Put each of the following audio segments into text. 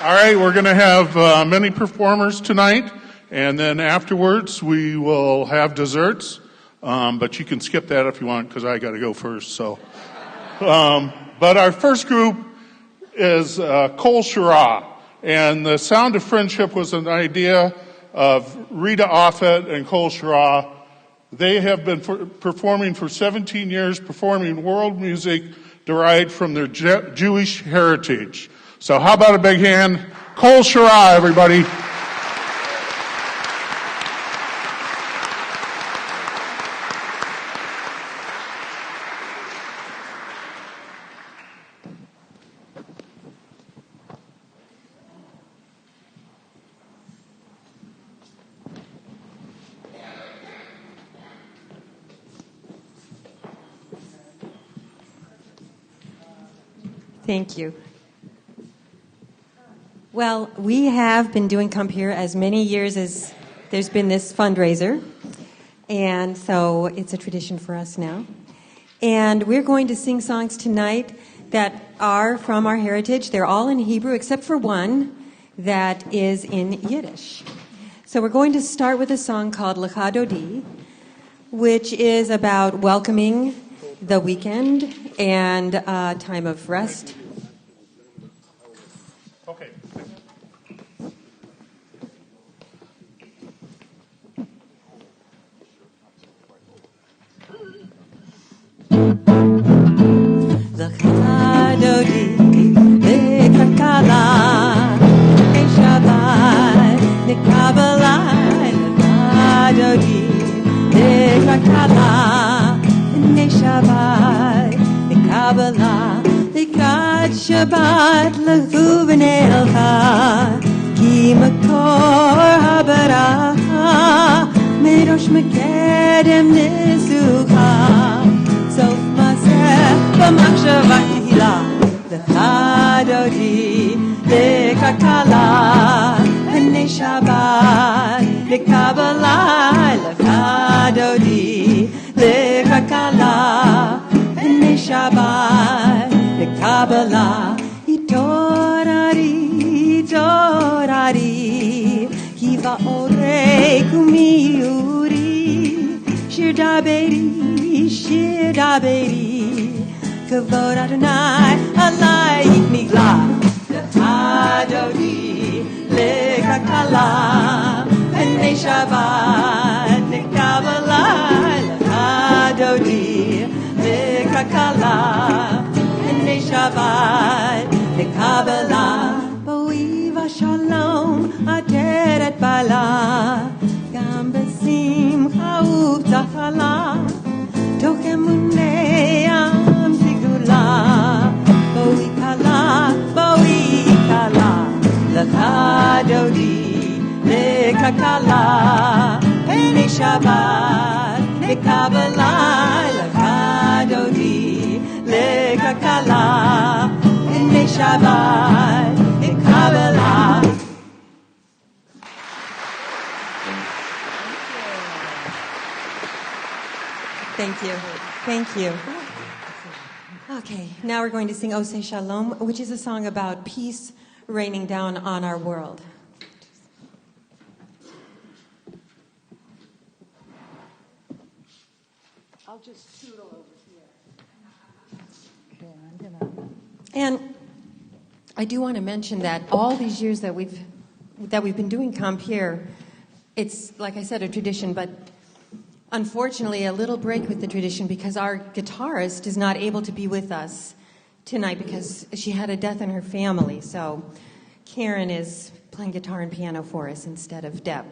All right, we're going to have many performers tonight, and then afterwards we will have desserts. But you can skip that if you want, because I got to go first. So, but our first group is Kol Shirah, and the Sound of Friendship was an idea of Rita Offit and Kol Shirah. They have been performing for 17 years, performing world music derived from their Jewish heritage. So how about a big hand? Kol Shirah, everybody. Thank you. Well, we have been doing Compeer as many years as there's been this fundraiser, and so it's a tradition for us now. And we're going to sing songs tonight that are from our heritage. They're all in Hebrew except for one that is in Yiddish. So we're going to start with a song called Lecha Dodi, which is about welcoming the weekend and time of rest. Okay. Lecha Dodi, lekakala, ein Shabbat, lekabala, Lecha Dodi, lekakala, ein Shabbat, lekabala, lekad Shabbat, lechuven elcha, ki makor habaracha, merosh mekedem nizucha, sof maseh b'machshava tehila, lecha dodi, lekakala, hanei Shabbat, lekabala, lecha dodi, lekakala, hanei Shabbat, lekabala, itorari, itorari, kiva orei kumiuri, shir daberi, kavod Adonai, alayik nigla, lecha dodi, lekakala, hanei Shabbat, lekabala, lecha dodi, lekakala, hanei Shabbat, lekabala, boiva shalom, ateret bala, gam besimcha uvtachala, toch emunei am tigula, boikala, lecha dodi, lekakala, hanei Shabbat, lekabala, lecha dodi, lekakala, hanei Shabbat, lekabala. Thank you. Thank you. Okay, now we're going to sing Oseh Shalom, which is a song about peace raining down on our world. I'll just toodle over here. And I do want to mention that all these years that we've been doing Compeer, it's, like I said, a tradition, but unfortunately a little break with the tradition because our guitarist is not able to be with us tonight because she had a death in her family. So Karen is playing guitar and piano for us instead of Deb.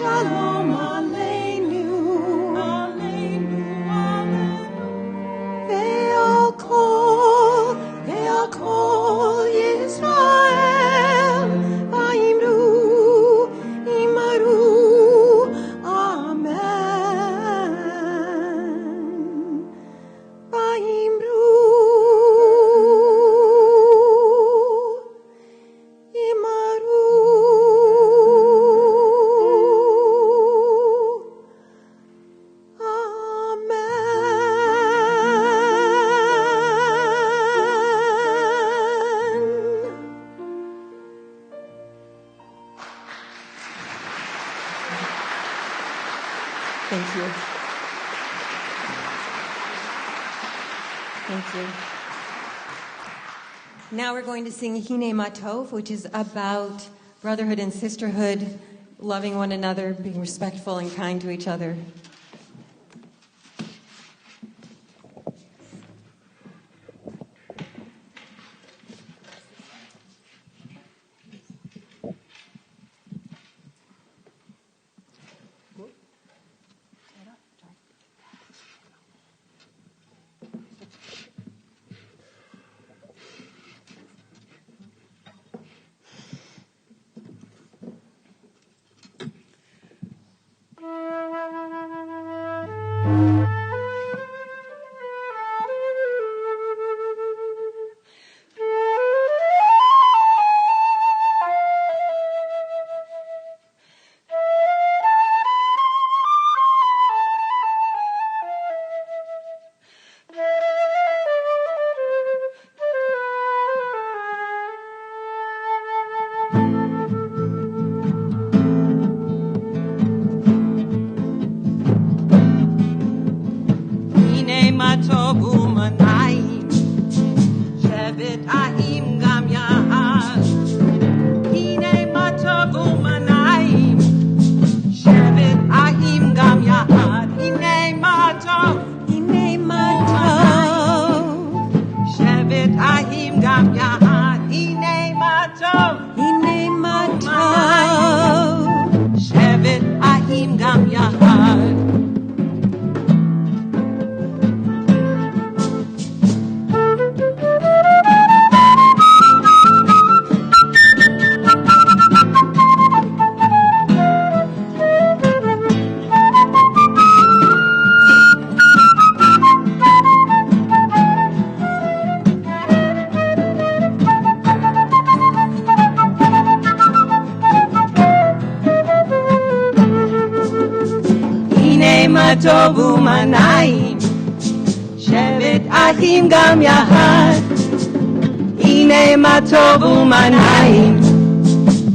Shalom Aleinu, Ve'al kol Yisrael, Vayimru, Imaru, Amen. Vayimru, Imaru, Amen. Thank you. Thank you. Now we're going to sing Hine Matov, which is about brotherhood and sisterhood, loving one another, being respectful and kind to each other. Hine matov u'manayim, shevet ahim gam yahad. Hine matov u'manayim, shevet ahim gam yahad. Hine matov, Hine Matov, shevet ahim gam yahad. Hine matov, Hine Matov, shevet ahim gam yahad. Hine matov u'manayim, shevet ahim gam yahad. Hine matov u'manayim,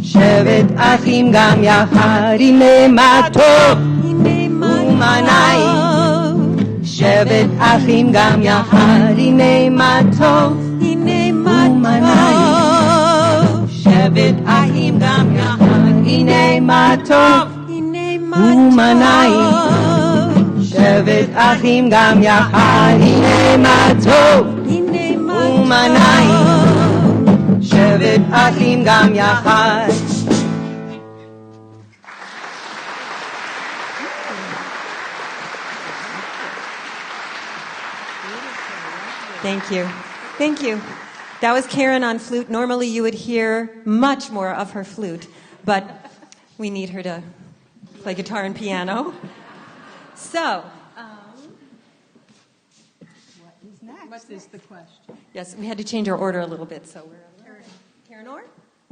shevet ahim gam yahad. Hine matov Hine u'manayim, Matov, shevet achim gam yahad. Hine matov Hine u'manayim, Matov, shevet ahim gam yahad. Hine matov Hine u'manayim, Matov, shevet achim gam yahad. Hine matov Hine u'manayim, Matov. shevet achim gam yahad. Thank you. Thank you. That was Karen on flute. Normally you would hear much more of her flute, but we need her to play guitar and piano. So, What is the question? yes, we had to change our order a little bit. So we're Karen Orr?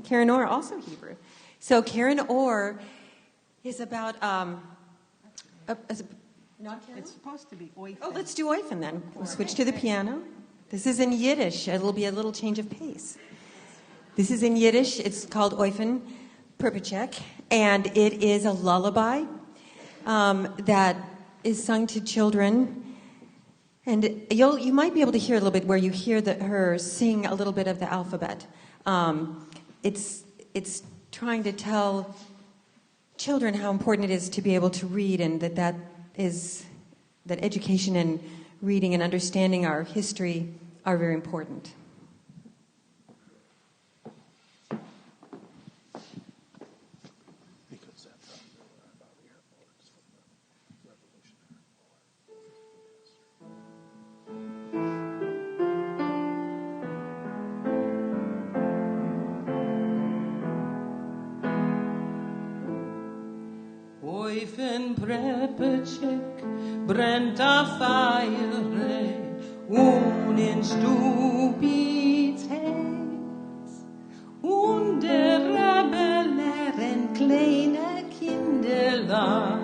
Karen Orr, also Hebrew. So Karen Orr is about, not Karen? It's supposed to be oifen. Oh, let's do Oifen then. We'll switch to the piano. This is in Yiddish. It'll be a little change of pace. This is in Yiddish. It's called Oifen Pripacek, and it is a lullaby that is sung to children. And you might be able to hear a little bit where you hear her sing a little bit of the alphabet. It's trying to tell children how important it is to be able to read, and that education and reading and understanding our history are very important. Oifen prepechik brennt a fire und in Stubitz und der Rebelleren kleine Kinderla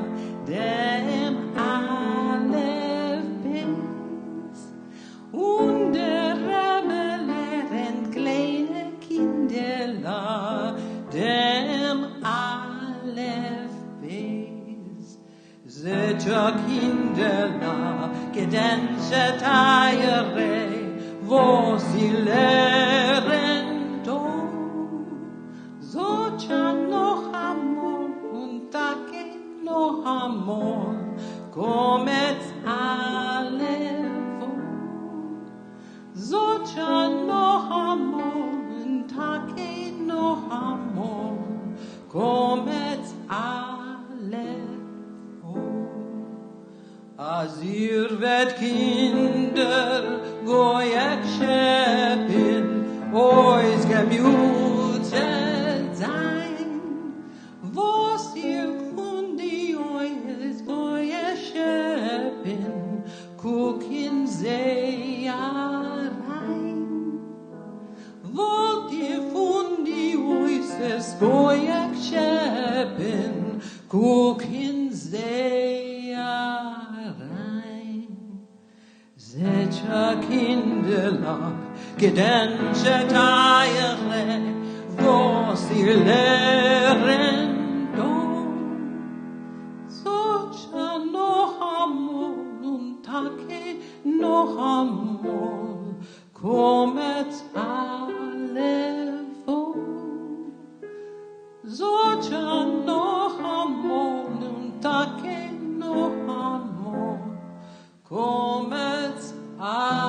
dem alle bis und der Rebelleren kleine Kinderla dem alle bis Seja Kinderla gedenset Eiere wo sie lehren do so noch amor und take noch amor comet alle so noch amor und take noch amor comet alle as ihr wird Kinder goyek schepin ois gemütet sein was ihr von die ois goyek schepin guck in see rein wollt ihr von die ois goyek schepin guck in see rein Secha Kinderlach gedenset Eiere wo sie lehren do Socha noch amor und take noch amor kommet alle vor Socha noch amor und take noch amor kommet alle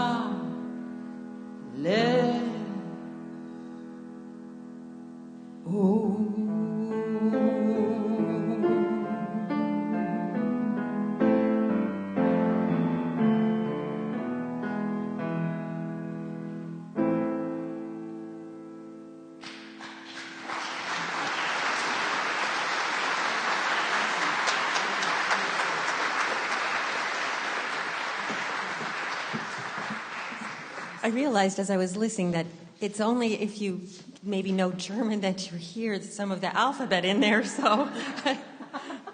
I realized as I was listening that it's only if you maybe know German that you hear some of the alphabet in there, so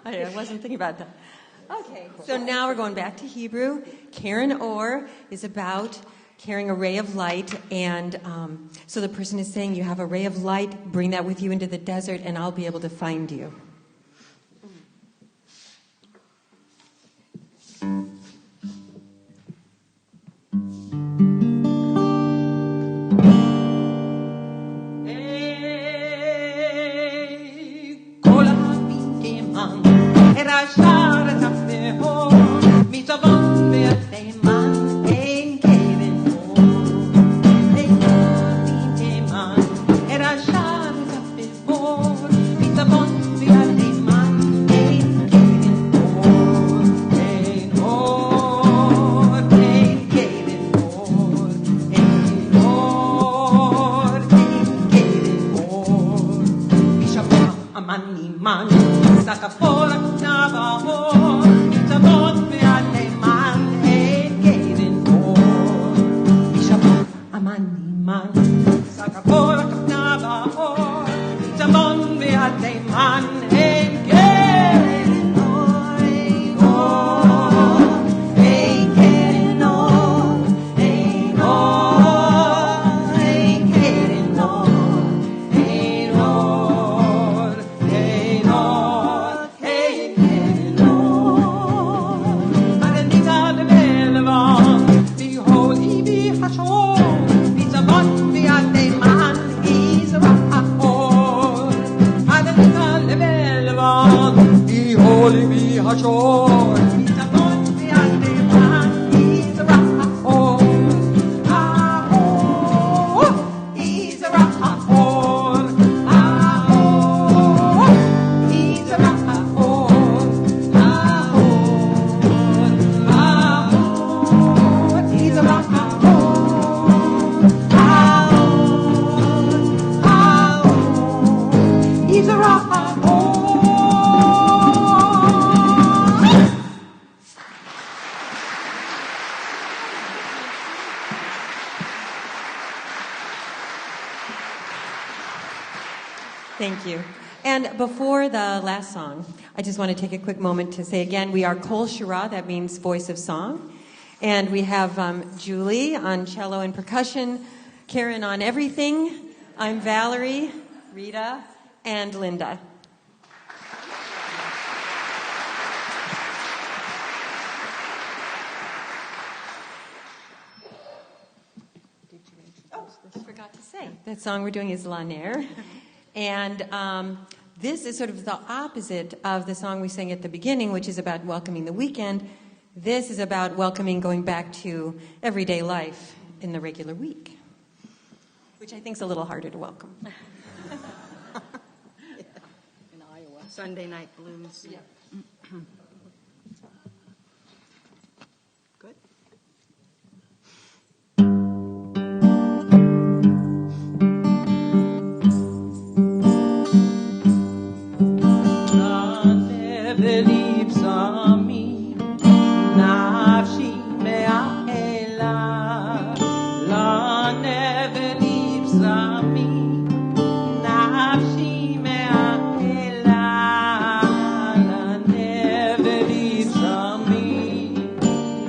I wasn't thinking about that. Okay, so now we're going back to Hebrew. Karen Or is about carrying a ray of light, and so the person is saying, you have a ray of light, bring that with you into the desert, and I'll be able to find you. Thank you. And before the last song, I just want to take a quick moment to say again, we are Kol Shira, that means voice of song. And we have Julie on cello and percussion, Karen on everything. I'm Valerie, Rita, and Linda. I forgot to say, that song we're doing is La Ner. And this is sort of the opposite of the song we sang at the beginning, which is about welcoming the weekend. This is about welcoming going back to everyday life in the regular week, which I think is a little harder to welcome. In Iowa. Sunday night blues. Yeah. Good. God never leaves on me. Nafshi me'ahela. Lord never leaves on me. Nafshi me'ahela. Lord never leaves on me.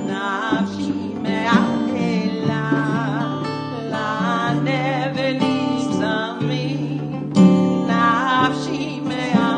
Nafshi me'ahela. Lord never leaves on me. Nafshi me'ahela.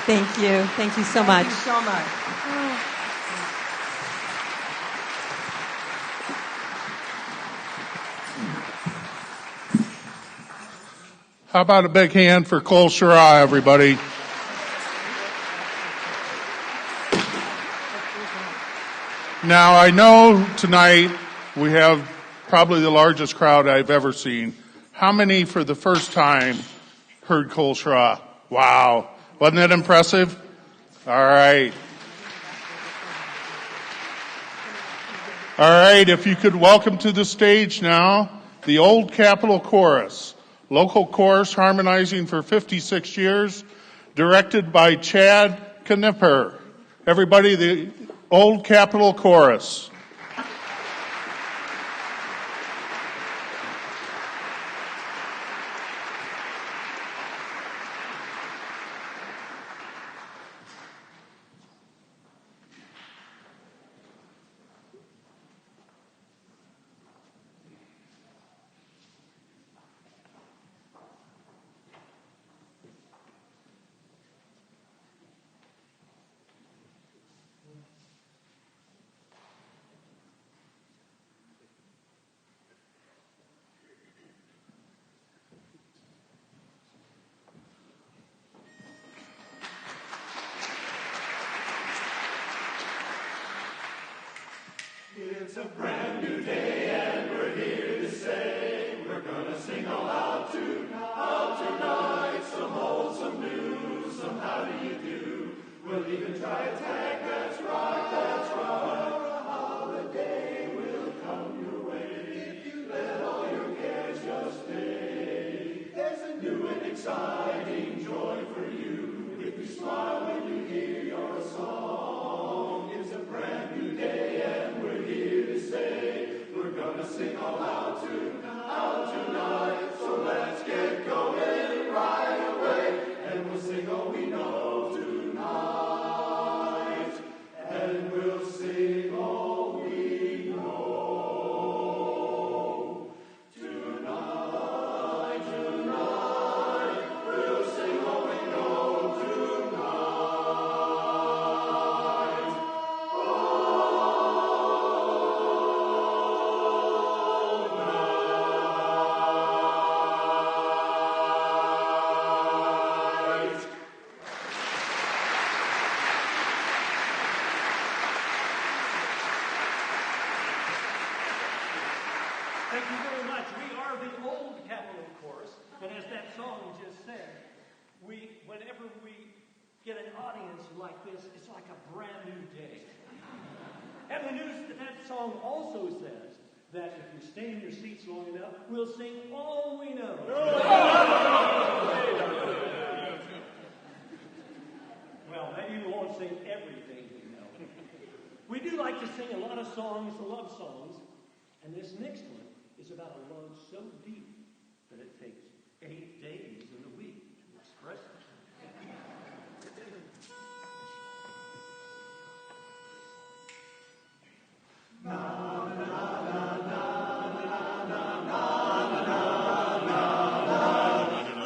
Thank you. Thank you so much. Thank you so much. How about a big hand for Kol Shira, everybody? Now, I know tonight we have probably the largest crowd I've ever seen. How many for the first time heard Kol Shira? Wow. Wasn't that impressive? All right. All right, if you could welcome to the stage now the Old Capitol Chorus, local chorus harmonizing for 56 years, directed by Chad Knipper. Everybody, the Old Capitol Chorus. It's a brand new day and we're here to say we're gonna sing all out tonight some wholesome news Thank you very much. We are the old Catholic Chorus, and as that song just said, whenever we get an audience like this, it's like a brand new day. And the news that song also says that if you stay in your seats long enough, we'll sing All We Know. Well, maybe we won't sing everything we know. We do like to sing a lot of songs, love songs, and this next one is about a love so deep that it takes 8 days in a week to express it.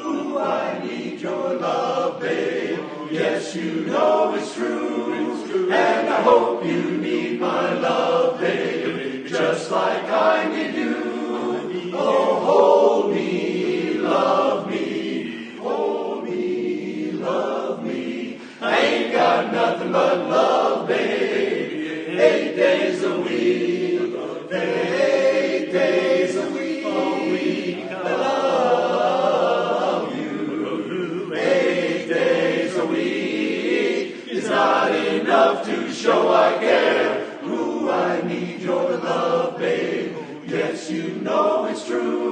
Ooh, I need your love, babe. Yes, you know it's true. And I hope you need my love, babe, just like I need you. Oh, hold me, love me, hold me, love me. I ain't got nothing but love, baby. 8 days a week, 8 days a week, I love you. 8 days a week is not enough to show I care. Ooh, I need your love, babe. Yes, you know it's true.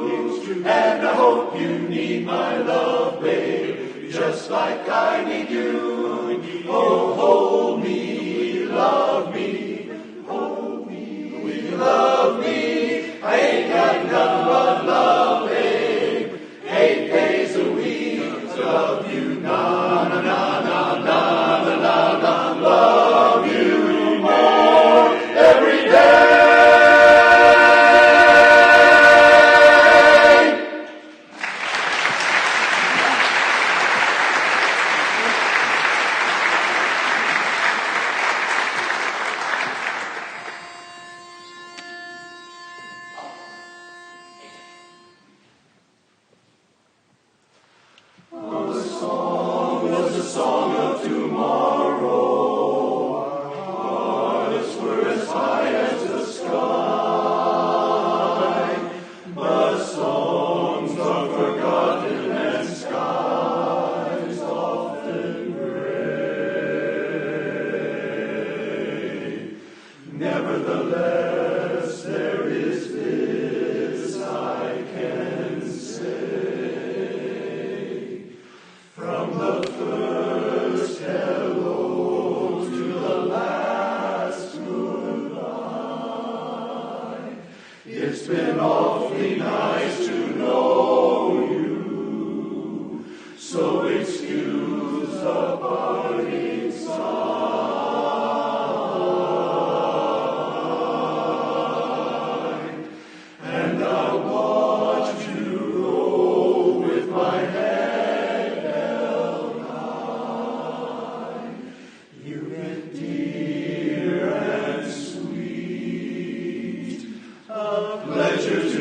And I hope you need my love, babe, just like I need you. Oh, hold me, love me, hold me, love me. I ain't got nothing but love, babe. 8 days a week, love you, na na na na na na na na, love you more every day. Nevertheless, there is this I can say. From the first hello to the last goodbye, it's been awfully nice to know you. So excuse the parting sigh. Pleasure to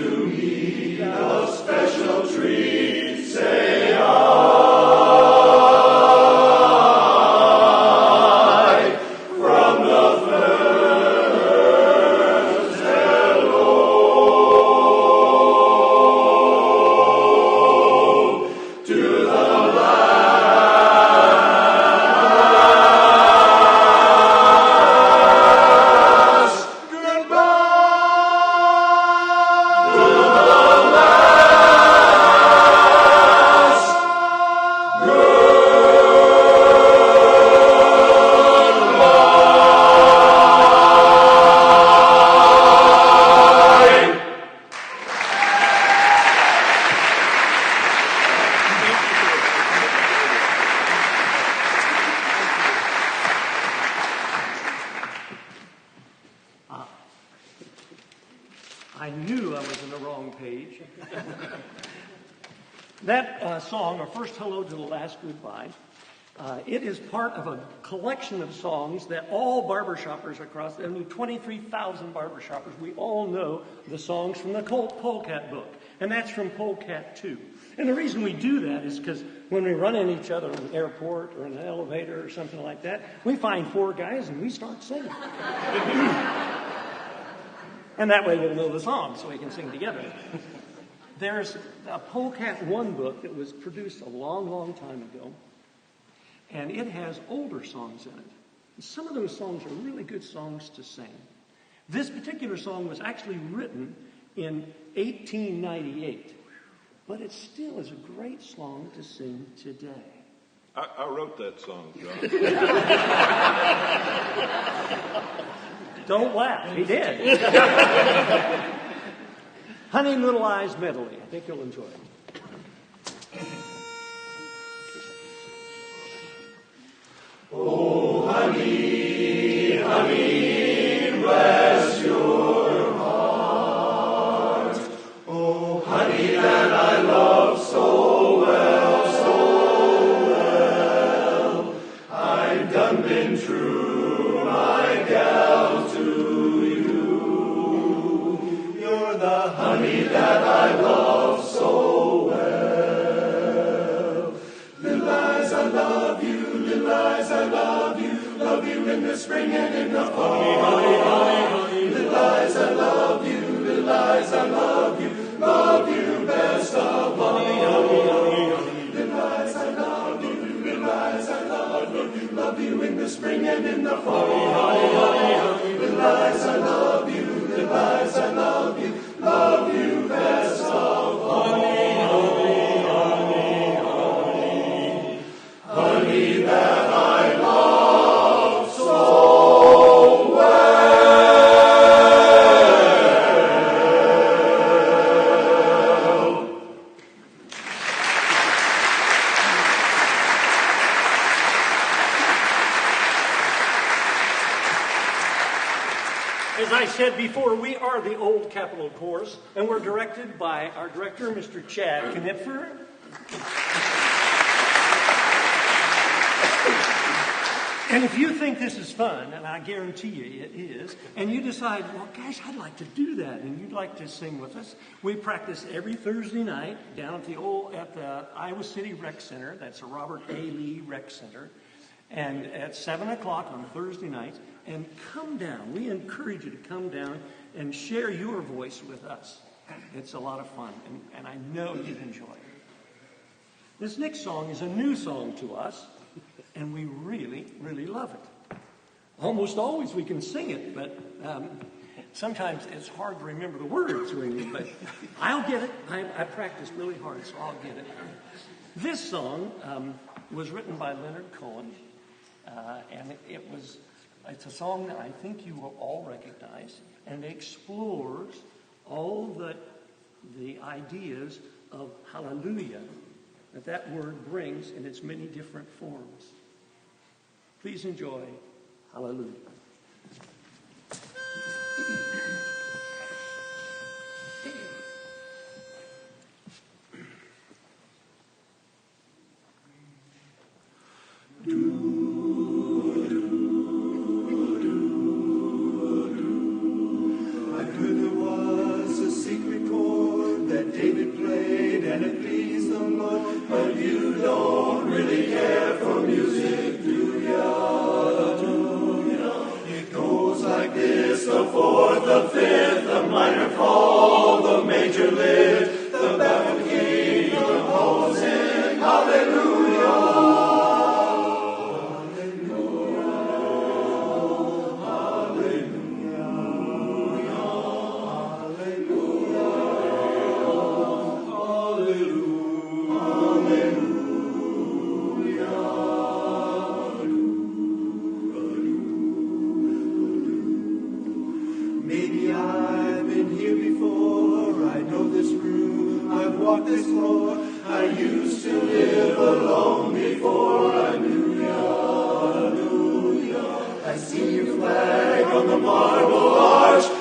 I knew I was in the wrong page. That song, Our First Hello to the Last Goodbye, it is part of a collection of songs that all barbershoppers across, 23,000 barbershoppers, we all know the songs from the Polecat book. And that's from Polecat 2. And the reason we do that is because when we run into each other in an airport or in an elevator or something like that, we find 4 guys and we start singing. And that way we'll know the song so we can sing together. There's a Polecat 1 book that was produced a long, long time ago. And it has older songs in it. Some of those songs are really good songs to sing. This particular song was actually written in 1898. But it still is a great song to sing today. I wrote that song, John. Don't laugh, he did. Honey Little Eyes Medley. I think you'll enjoy it. Oh, honey, honey, bless your heart. Oh, honey, that I love so well, so well. I've done been true, my gal, to you. You're the honey that I love so well. Little eyes, I love you. Little eyes, I love you in the spring and in the fall. Honey, honey, honey, little eyes, I love you, little eyes, I love you best of all. Honey, honey, honey, honey, little eyes, I love you, little eyes, I love you in the spring and in the fall. Honey, honey, honey, little eyes, I love you, little eyes, I love you best of all. Honey, honey, honey, honey, honey that I love so well. As I said before, we are the Old Capitol Chorus, and we're directed by our director, Mr. Chad Knipfer. And if you think this is fun, and I guarantee you it is, and you decide, well, gosh, I'd like to do that, and you'd like to sing with us, we practice every Thursday night down at the Iowa City Rec Center. That's the Robert A. Lee Rec Center. And at 7 o'clock on Thursday nights, and come down. We encourage you to come down and share your voice with us. It's a lot of fun, and I know you'd enjoy it. This next song is a new song to us, and we really, really love it. Almost always we can sing it, but sometimes it's hard to remember the words, really, but I'll get it. I practiced really hard, so I'll get it. This song was written by Leonard Cohen, and it's a song that I think you will all recognize, and it explores all the ideas of hallelujah that word brings in its many different forms. Please enjoy Hallelujah.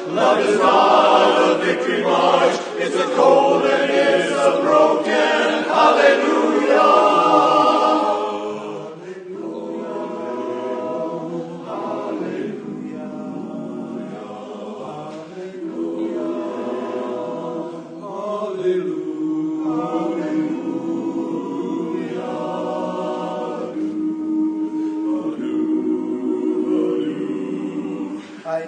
Love is not a victory. I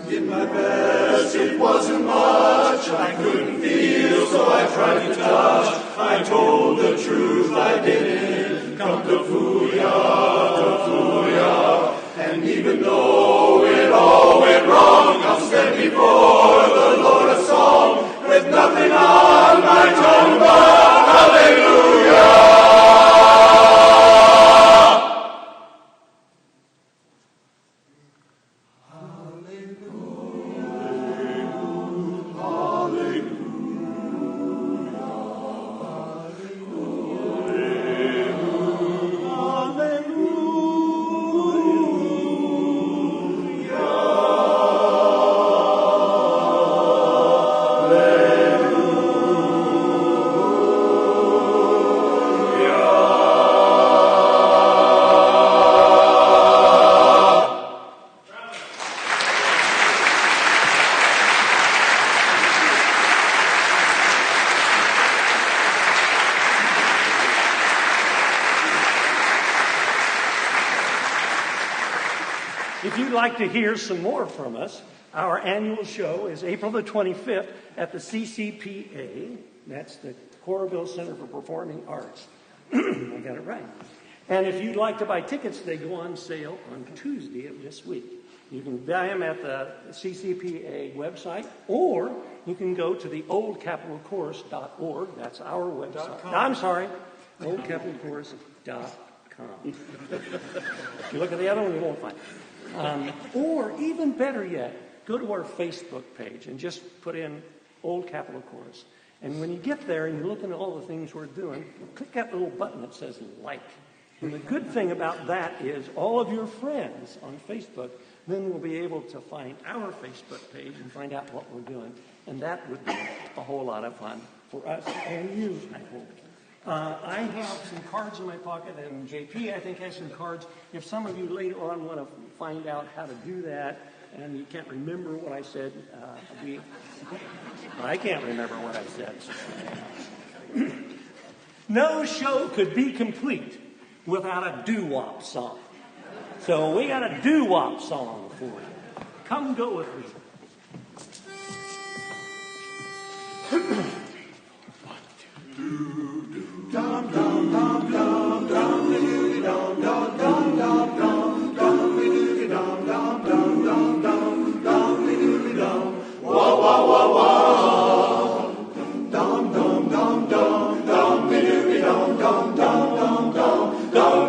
did my best, it wasn't much. I couldn't feel, so I tried to touch. I told the truth, I didn't come to fool ya. And even though it all went wrong, I'll stand before the Lord a song with nothing on my tongue but hallelujah. If you'd like to hear some more from us, our annual show is April the 25th at the CCPA. That's the Coralville Center for Performing Arts. I got it right. And if you'd like to buy tickets, they go on sale on Tuesday of this week. You can buy them at the CCPA website, or you can go to the oldcapitalchorus.org. That's our website. I'm sorry, oldcapitalchorus.com. If you look at the other one, you won't find it. Or even better yet, go to our Facebook page and just put in Old Capitol Chorus. And when you get there and you're looking at all the things we're doing, click that little button that says like. And the good thing about that is all of your friends on Facebook then will be able to find our Facebook page and find out what we're doing. And that would be a whole lot of fun for us and you, I hope. I have some cards in my pocket, and JP, I think, has some cards. If some of you later on want to find out how to do that, and you can't remember what I said, I can't remember what I said. No show could be complete without a doo-wop song. So we got a doo-wop song for you. Come go with me. Dum dum dum dum dum dum dum dum dum dum dum dum dum dum dum dum dum dum. Wah wah wah wah. Dum dum dum dum dum dum dum dum dum dum dum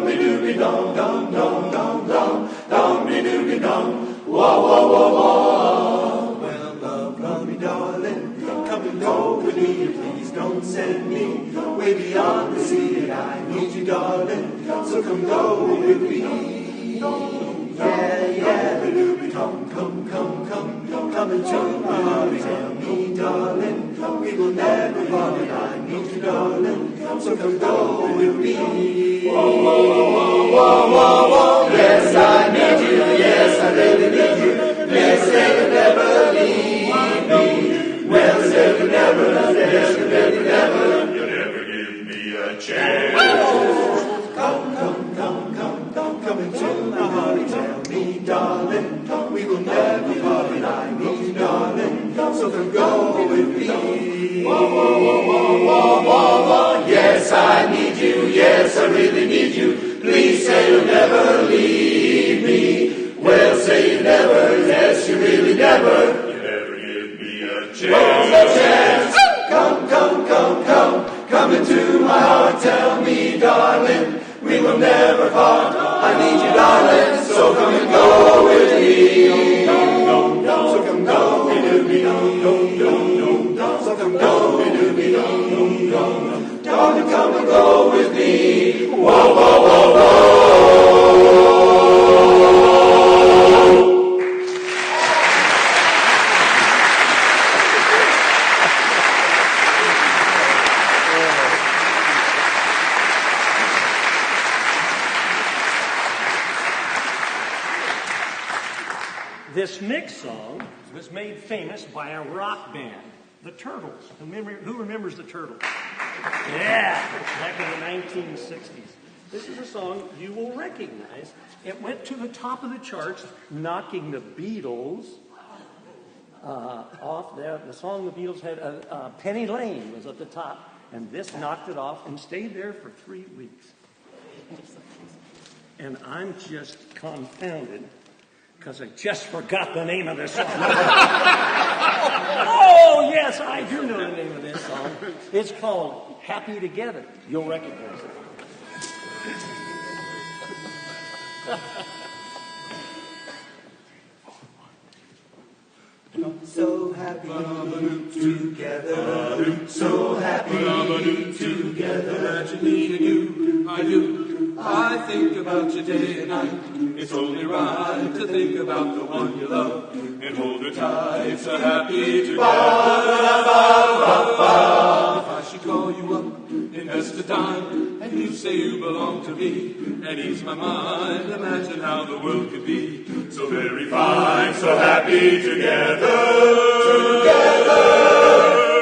dum dum. Wah wah wah wah. Well, love me, darling, come and go with me. Please don't send me way beyond the sea. I need you, darling, so come go with me. Yeah, yeah, come into my heart, tell me, darling, we will never part. I need you, darling, so come go with me. Whoa, whoa, whoa, whoa, whoa, whoa. Yes, I need you, yes, I really need you. Yes, say you never leave me. Well, say you never, yes, you never, never. Chance. Come into my heart, tell me, darling, we will never part. I need you, darling, so come go with me. Whoa, whoa, whoa, whoa, whoa, whoa, whoa. Yes, I need you, yes, I really need you. Please say you'll never leave me. Well, say you never, yes, you really never. You never give me a chance. Come into my heart, tell me, darling, we will never part. I need you, darling, so come and go with me. So come go with me. So come go with me. Darling, come and go with me. Whoa, whoa, whoa, whoa. This next song was made famous by a rock band, The Turtles. Who remembers the Turtles? Yeah, back in the 1960s. This is a song you will recognize. It went to the top of the charts, knocking the Beatles off there. The song the Beatles had, Penny Lane was at the top, and this knocked it off and stayed there for 3 weeks. And I'm just confounded because I just forgot the name of this song. Oh, yes, I do know the name of this song. It's called Happy Together. You'll recognize it. So happy together, so happy together. Imagine me and you, I do. I think about you day and night. It's only right to think about the one you love and hold her tight. So happy together. If I should call you up, invest the time, and you say you belong to me, and ease my mind. Imagine how the world could be so very fine, so happy together.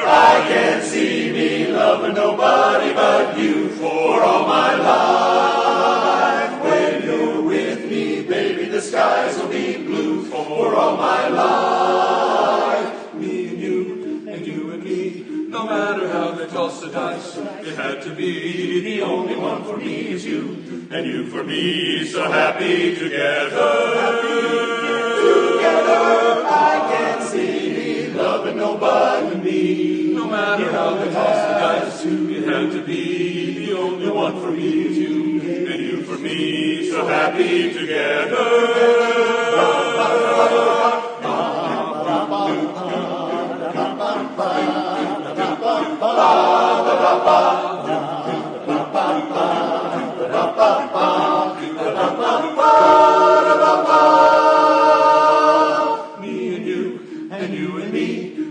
I can't see me loving nobody but you for all my life. When you're with me, baby, the skies will be blue for all my life. Me and you and me, no matter how they toss the dice, it had to be. The only one for me is you, and you for me, so happy together. I can't see me loving nobody but me. No matter how they toss the dice, it had to be. The only one for me is you, and you for me, so happy together.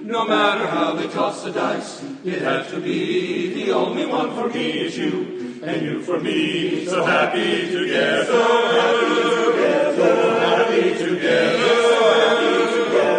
No matter how they toss the dice, it had to be. The only one for me is you, and you for me, so happy together. So happy together. So happy together. So happy together.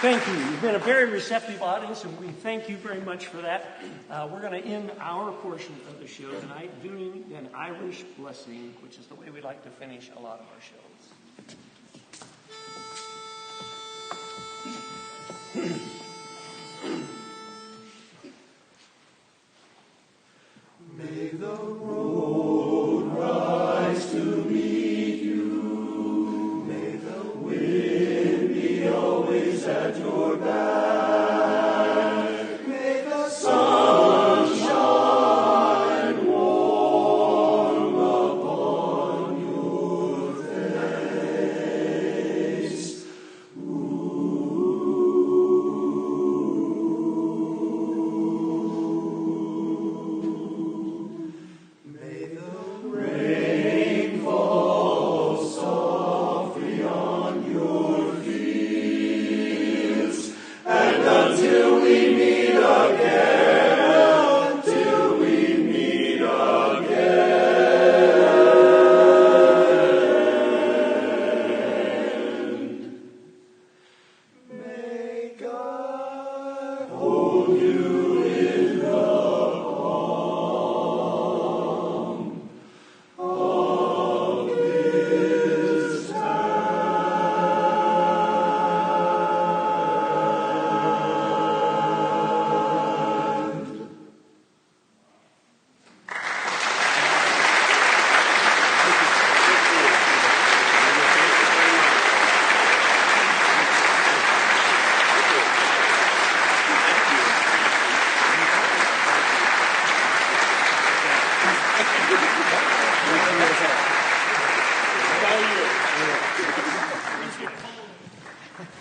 Thank you. You've been a very receptive audience, and we thank you very much for that. We're going to end our portion of the show tonight doing an Irish blessing, which is the way we like to finish a lot of our shows. May the road rise to meet you. May the wind be always at your back. May the sun shine warm upon your face. Ooh.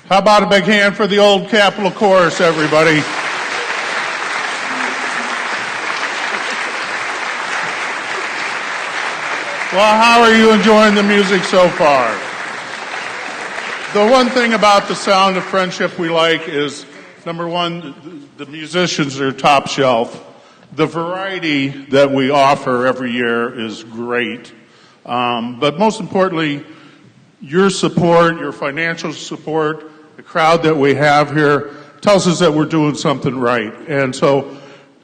How about a big hand for the Old Capitol Chorus, everybody? Well, how are you enjoying the music so far? The one thing about the Sound of Friendship we like is, number one, the musicians are top shelf. The variety that we offer every year is great. But most importantly, your support, your financial support, the crowd that we have here tells us that we're doing something right. And so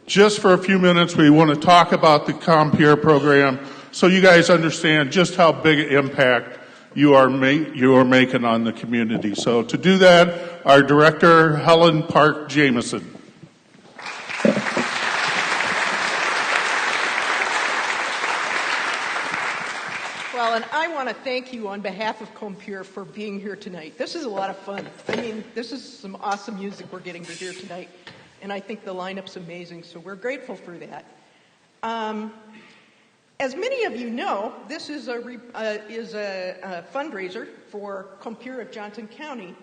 just for a few minutes, we want to talk about the Compeer program so you guys understand just how big an impact you are making on the community. So to do that, our director, Helen Park Jameson. Well, and I want to thank you on behalf of Compeer for being here tonight. This is a lot of fun. I mean, this is some awesome music we're getting to hear tonight, and I think the lineup's amazing, so we're grateful for that. As many of you know, this is a fundraiser for Compeer of Johnson County,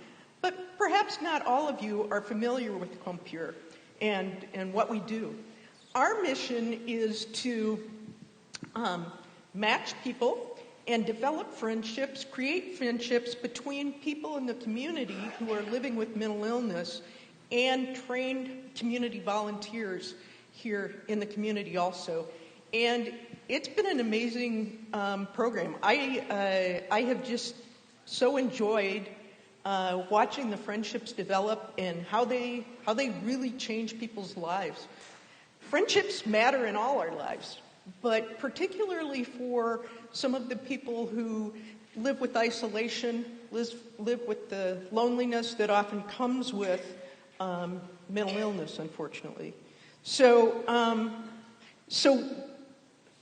but perhaps not all of you are familiar with Compeer and what we do. Our mission is to match people and develop friendships, create friendships between people in the community who are living with mental illness and trained community volunteers here in the community also. And it's been an amazing program. I have just so enjoyed watching the friendships develop and how they really change people's lives. Friendships matter in all our lives, but particularly for some of the people who live with isolation, live with the loneliness that often comes with mental illness, unfortunately. So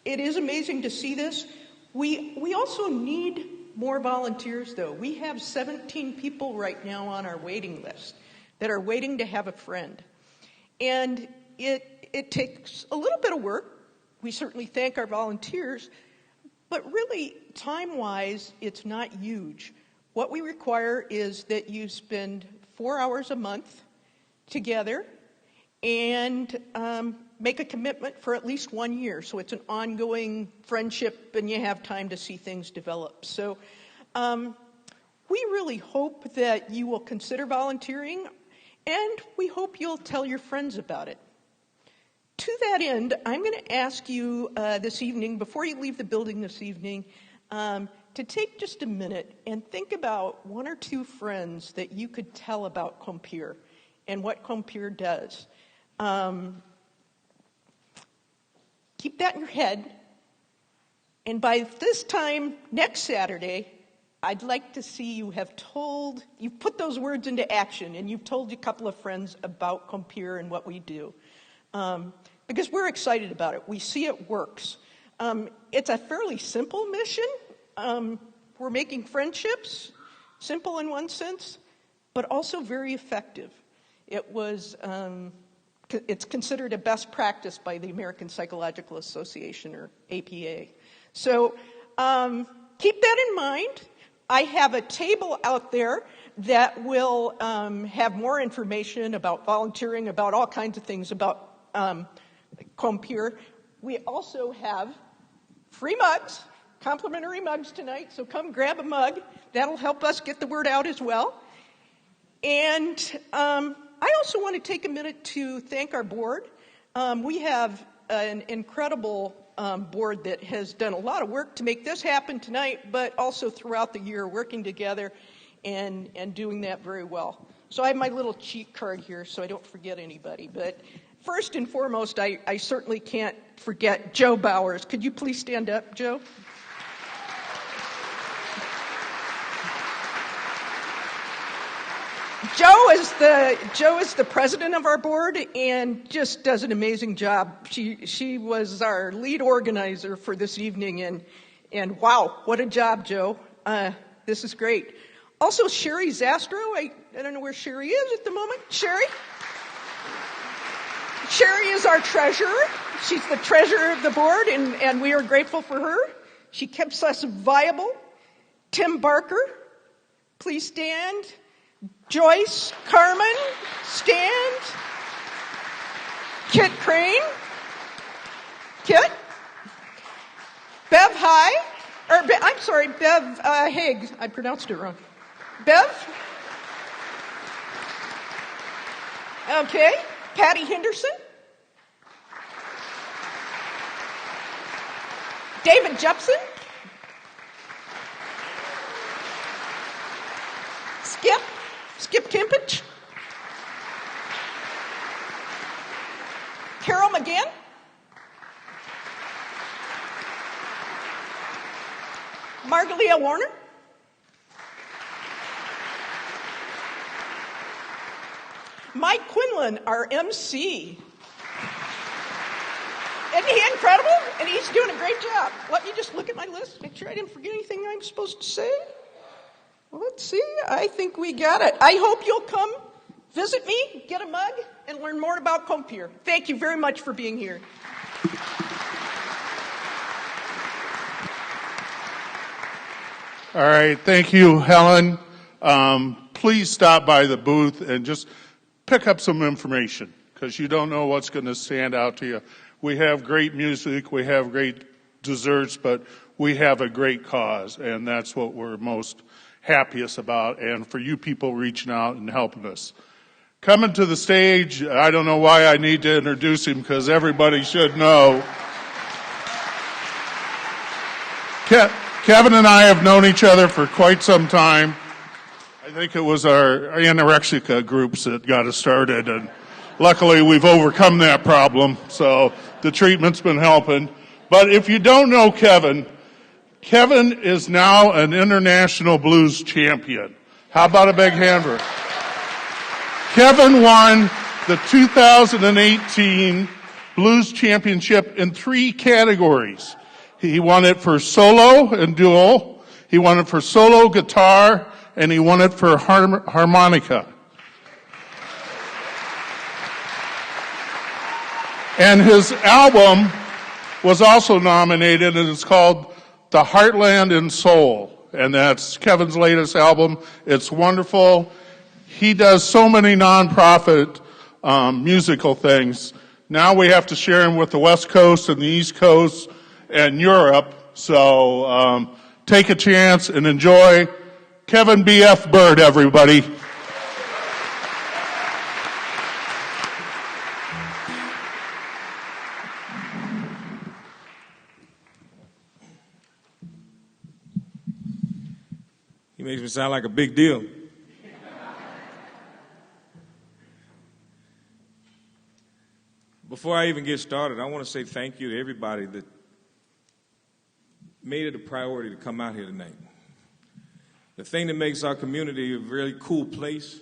it is amazing to see this. We also need more volunteers, though. We have 17 people right now on our waiting list that are waiting to have a friend. And it takes a little bit of work. We certainly thank our volunteers, but really, time-wise, it's not huge. What we require is that you spend 4 hours a month together and make a commitment for at least 1 year. So it's an ongoing friendship and you have time to see things develop. So we really hope that you will consider volunteering, and we hope you'll tell your friends about it. To that end, I'm going to ask you this evening, before you leave the building this evening, to take just a minute and think about 1 or 2 friends that you could tell about Compeer and what Compeer does. Keep that in your head. And by this time next Saturday, I'd like to see you've put those words into action and you've told a couple of friends about Compeer and what we do. Because we're excited about it. We see it works. It's a fairly simple mission. We're making friendships, simple in one sense, but also very effective. It's considered a best practice by the American Psychological Association, or APA. So keep that in mind. I have a table out there that will have more information about volunteering, about all kinds of things about Compeer. We also have free mugs, complimentary mugs tonight, so come grab a mug. That'll help us get the word out as well. And I also want to take a minute to thank our board. We have an incredible board that has done a lot of work to make this happen tonight, but also throughout the year working together and doing that very well. So I have my little cheat card here so I don't forget anybody. But first and foremost, I certainly can't forget Joe Bowers. Could you please stand up, Joe? Joe is the president of our board and just does an amazing job. She was our lead organizer for this evening, and wow, what a job, Joe. This is great. Also, Sherry Zastro. I don't know where Sherry is at the moment. Sherry is our treasurer. She's the treasurer of the board, and we are grateful for her. She keeps us viable. Tim Barker, please stand. Joyce, Carmen, stand. Kit Crane. Kit. Bev Bev Haig. I pronounced it wrong. Bev. Okay. Patty Henderson. David Jepson. Skip Timpich. Carol McGann. Margalia Warner. Mike Quinlan, our MC. Isn't he incredible? And he's doing a great job. Let me just look at my list, make sure I didn't forget anything I'm supposed to say. Well, let's see. I think we got it. I hope you'll come visit me, get a mug, and learn more about Compeer. Thank you very much for being here. All right, thank you, Helen. Please stop by the booth and just pick up some information because you don't know what's going to stand out to you. We have great music, we have great desserts, but we have a great cause, and that's what we're most happiest about, and for you people reaching out and helping us. Coming to the stage, I don't know why I need to introduce him because everybody should know. Kevin and I have known each other for quite some time. I think it was our anorexica groups that got us started, and luckily we've overcome that problem, so the treatment's been helping. But if you don't know Kevin is now an international blues champion. How about a big hand for him? Kevin won the 2018 Blues Championship in 3 categories. He won it for solo and duo, he won it for solo guitar, and he won it for harmonica. And his album was also nominated, and it's called The Heartland and Soul. And that's Kevin's latest album. It's wonderful. He does so many nonprofit musical things. Now we have to share him with the West Coast and the East Coast and Europe. So take a chance and enjoy Kevin B.F. Bird, everybody. He makes me sound like a big deal. Before I even get started, I want to say thank you to everybody that made it a priority to come out here tonight. The thing that makes our community a really cool place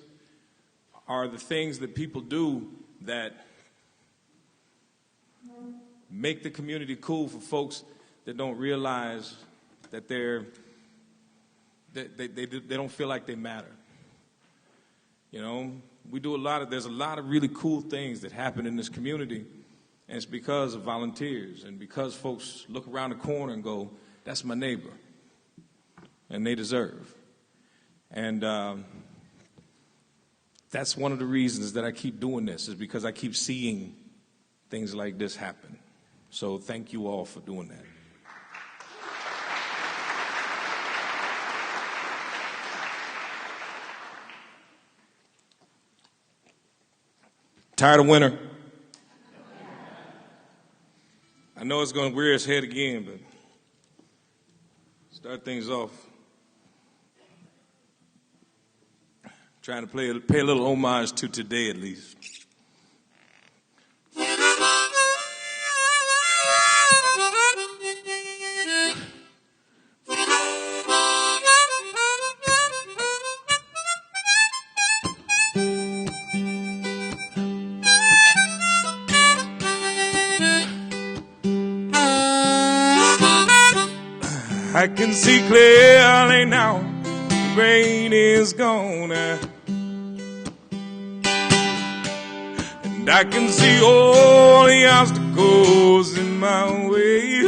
are the things that people do that make the community cool for folks that don't realize that they don't feel like they matter. You know, there's a lot of really cool things that happen in this community, and it's because of volunteers and because folks look around the corner and go, that's my neighbor, and they deserve. And that's one of the reasons that I keep doing this, is because I keep seeing things like this happen. So thank you all for doing that. Tired of winter? I know it's going to rear its head again, but start things off. Trying to pay a little homage to today at least. I can see clearly now, the rain is gone, and I can see all the obstacles in my way.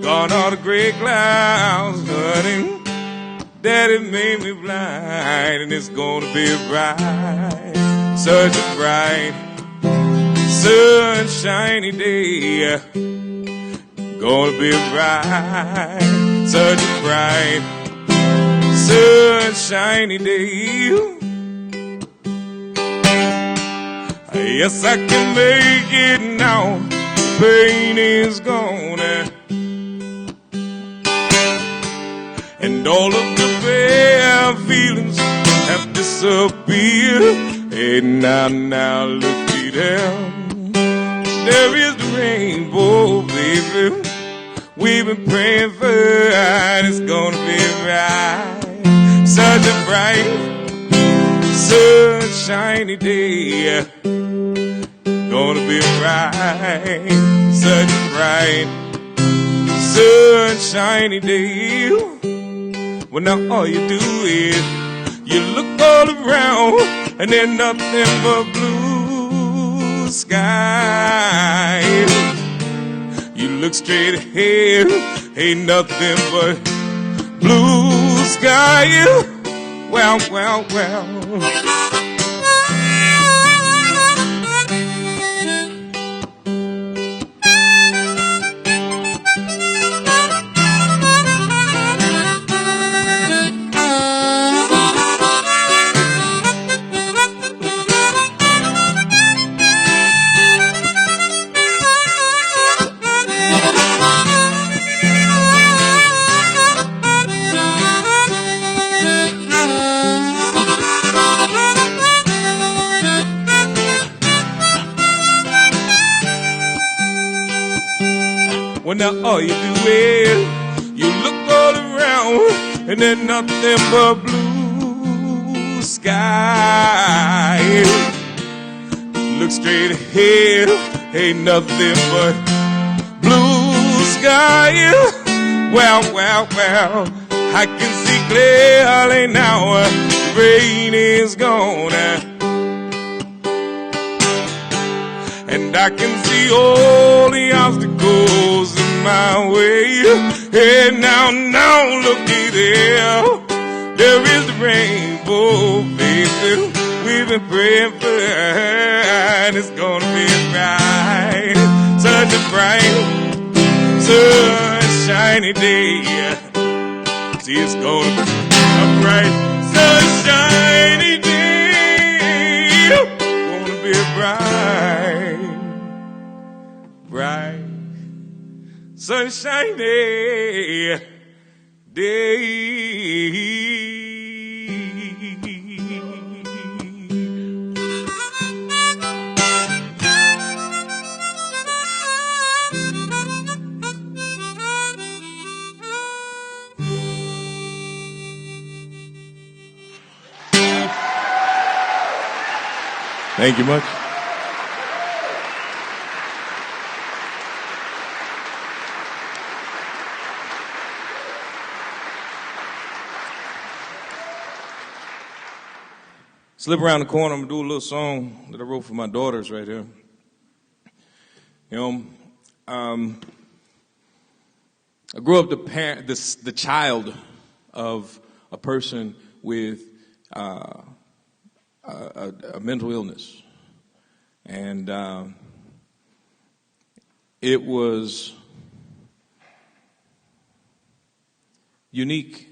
Gone are the gray clouds, honey, Daddy made me blind, and it's gonna be bright, such a bright, sunshiny day. Gonna be bright, such a bright, sunshiny day. Yes, I can make it now. Pain is gone, and all of the bad feelings have disappeared. Hey, now, looky there. There is the rainbow, baby. We've been praying for it. It's gonna be right. Such a bright, sunshiny day. Gonna be bright. Such a bright, sunshiny day. Well, now all you do is you look all around and there's nothing but blue sky. You look straight ahead, ain't nothing but blue sky. Well. Well, now all you do is you look all around and there's nothing but blue sky. Look straight ahead, ain't nothing but blue sky. Well, I can see clearly now, the rain is gone. And I can see all the obstacles in my way. And now, looky there. There is the rainbow, baby. We've been praying for her, and it's gonna be bright. Such a bright, sunshiny day. See, it's gonna be a bright, sunshiny day. Gonna be bright, sunshiny day. Thank you much. Slip around the corner, I'm going to do a little song that I wrote for my daughters right here. You know, I grew up the child of a person with a mental illness. And it was unique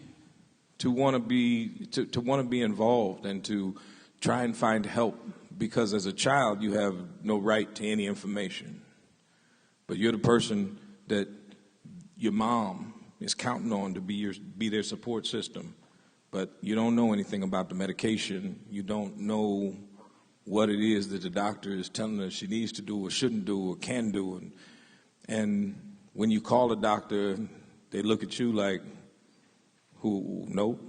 to want to be involved and to try and find help, because as a child you have no right to any information. But you're the person that your mom is counting on to be their support system. But you don't know anything about the medication. You don't know what it is that the doctor is telling her she needs to do or shouldn't do or can do. And when you call a doctor, they look at you like, who? Nope,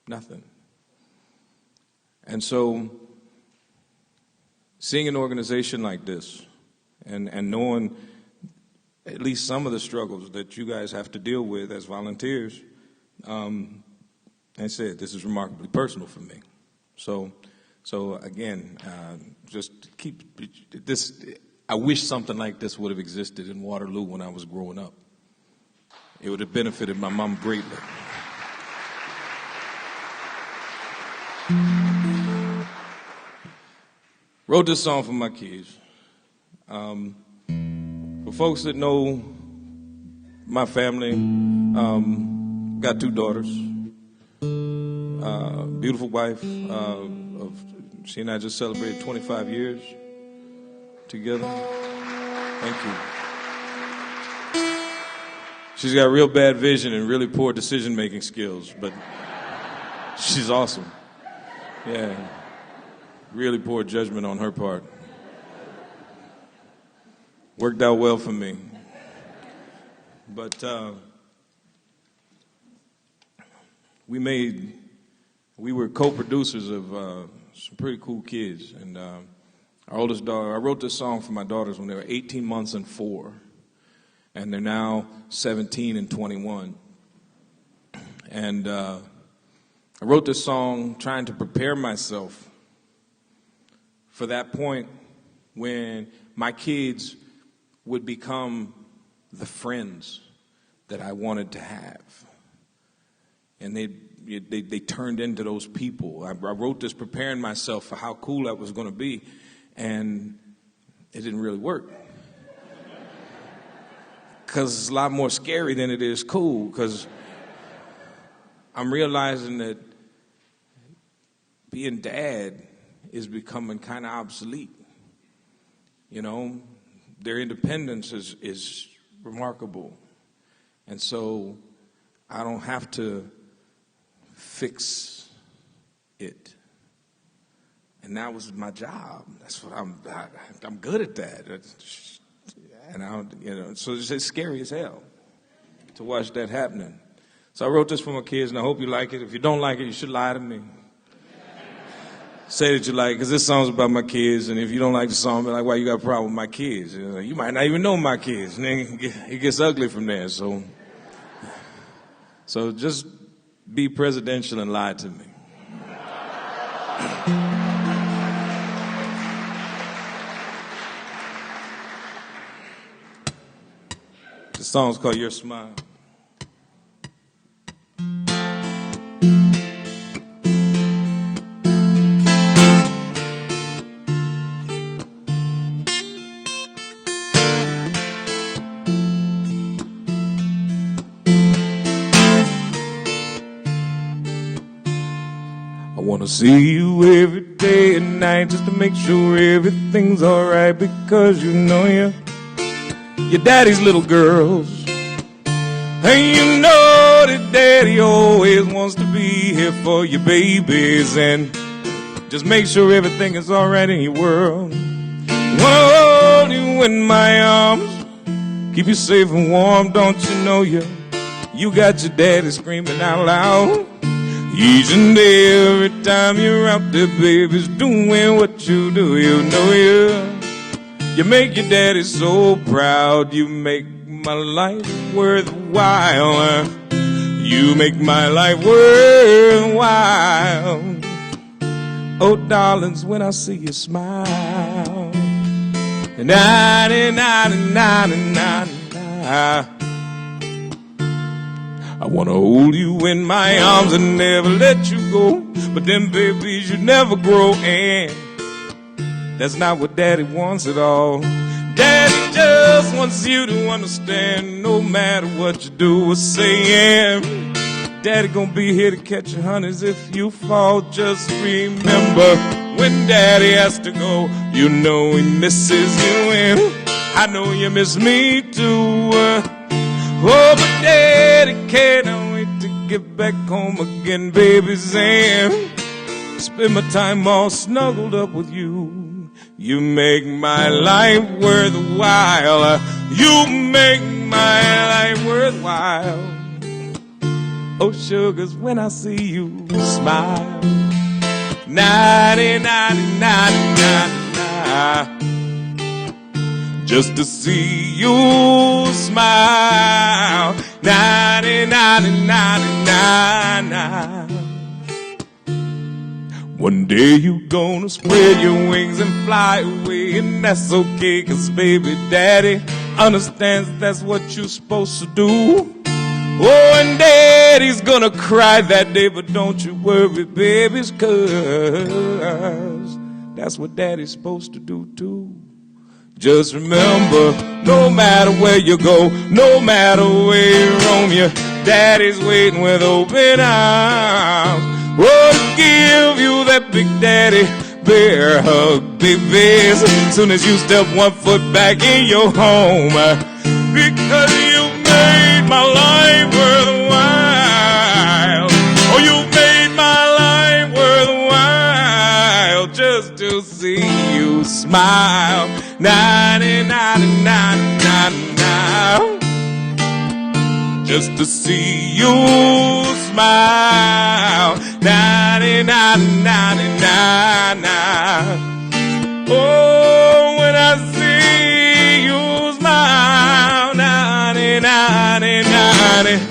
nothing. And so seeing an organization like this and knowing at least some of the struggles that you guys have to deal with as volunteers, I said, this is remarkably personal for me. So again, just keep this. I wish something like this would have existed in Waterloo when I was growing up. It would have benefited my mom greatly. Wrote this song for my kids. For folks that know my family, got 2 daughters. Beautiful wife. She and I just celebrated 25 years together. Thank you. She's got real bad vision and really poor decision-making skills, but she's awesome. Yeah. Really poor judgment on her part. Worked out well for me. But we were co-producers of some pretty cool kids. And our oldest daughter, I wrote this song for my daughters when they were 18 months and 4. And they're now 17 and 21. And I wrote this song trying to prepare myself for that point when my kids would become the friends that I wanted to have. And they turned into those people. I wrote this preparing myself for how cool that was going to be, and it didn't really work. Because it's a lot more scary than it is cool, because I'm realizing that being dad is becoming kind of obsolete. You know, their independence is remarkable. And so I don't have to fix it. And that was my job. That's what I'm good at that. And so it's scary as hell to watch that happening. So I wrote this for my kids, and I hope you like it. If you don't like it, you should lie to me. Say that you like it, because this song's about my kids, and if you don't like the song, be like, why you got a problem with my kids? You might not even know my kids, and then it gets ugly from there. So just be presidential and lie to me. The song's called Your Smile. I wanna see you every day and night just to make sure everything's alright, because you know your daddy's little girls. And you know that daddy always wants to be here for your babies, and just make sure everything is alright in your world. Wanna hold you in my arms, keep you safe and warm, don't you know you got your daddy screaming out loud. Each and every time you're out there, baby's doing what you do. You know you make your daddy so proud. You make my life worthwhile. You make my life worthwhile. Oh, darlings, when I see you smile. Na na na na na na. I wanna hold you in my arms and never let you go. But then, baby, you never grow, and that's not what Daddy wants at all. Daddy just wants you to understand, no matter what you do or say, and Daddy gonna be here to catch your honeys if you fall. Just remember, when Daddy has to go, you know he misses you, and I know you miss me too. Oh, but Daddy can't wait to get back home again, babies, and spend my time all snuggled up with you. You make my life worthwhile. You make my life worthwhile. Oh, sugars, when I see you smile. Na-di-na-di-na-di-na-di-na. Just to see you smile. Na-di-na-di-na-di-na-na. One day you gonna spread your wings and fly away, and that's okay, 'cause baby daddy understands that's what you're supposed to do. Oh, and daddy's gonna cry that day, but don't you worry, babies, 'cause that's what daddy's supposed to do too. Just remember, no matter where you go, no matter where you roam, your daddy's waiting with open arms. Oh, to give you that big daddy bear hug, baby, as soon as you step one foot back in your home. Because you made my life worthwhile. Oh, you made my life worthwhile just to see you smile. 99. Just to see you smile. 99. Oh, when I see you smile. 99.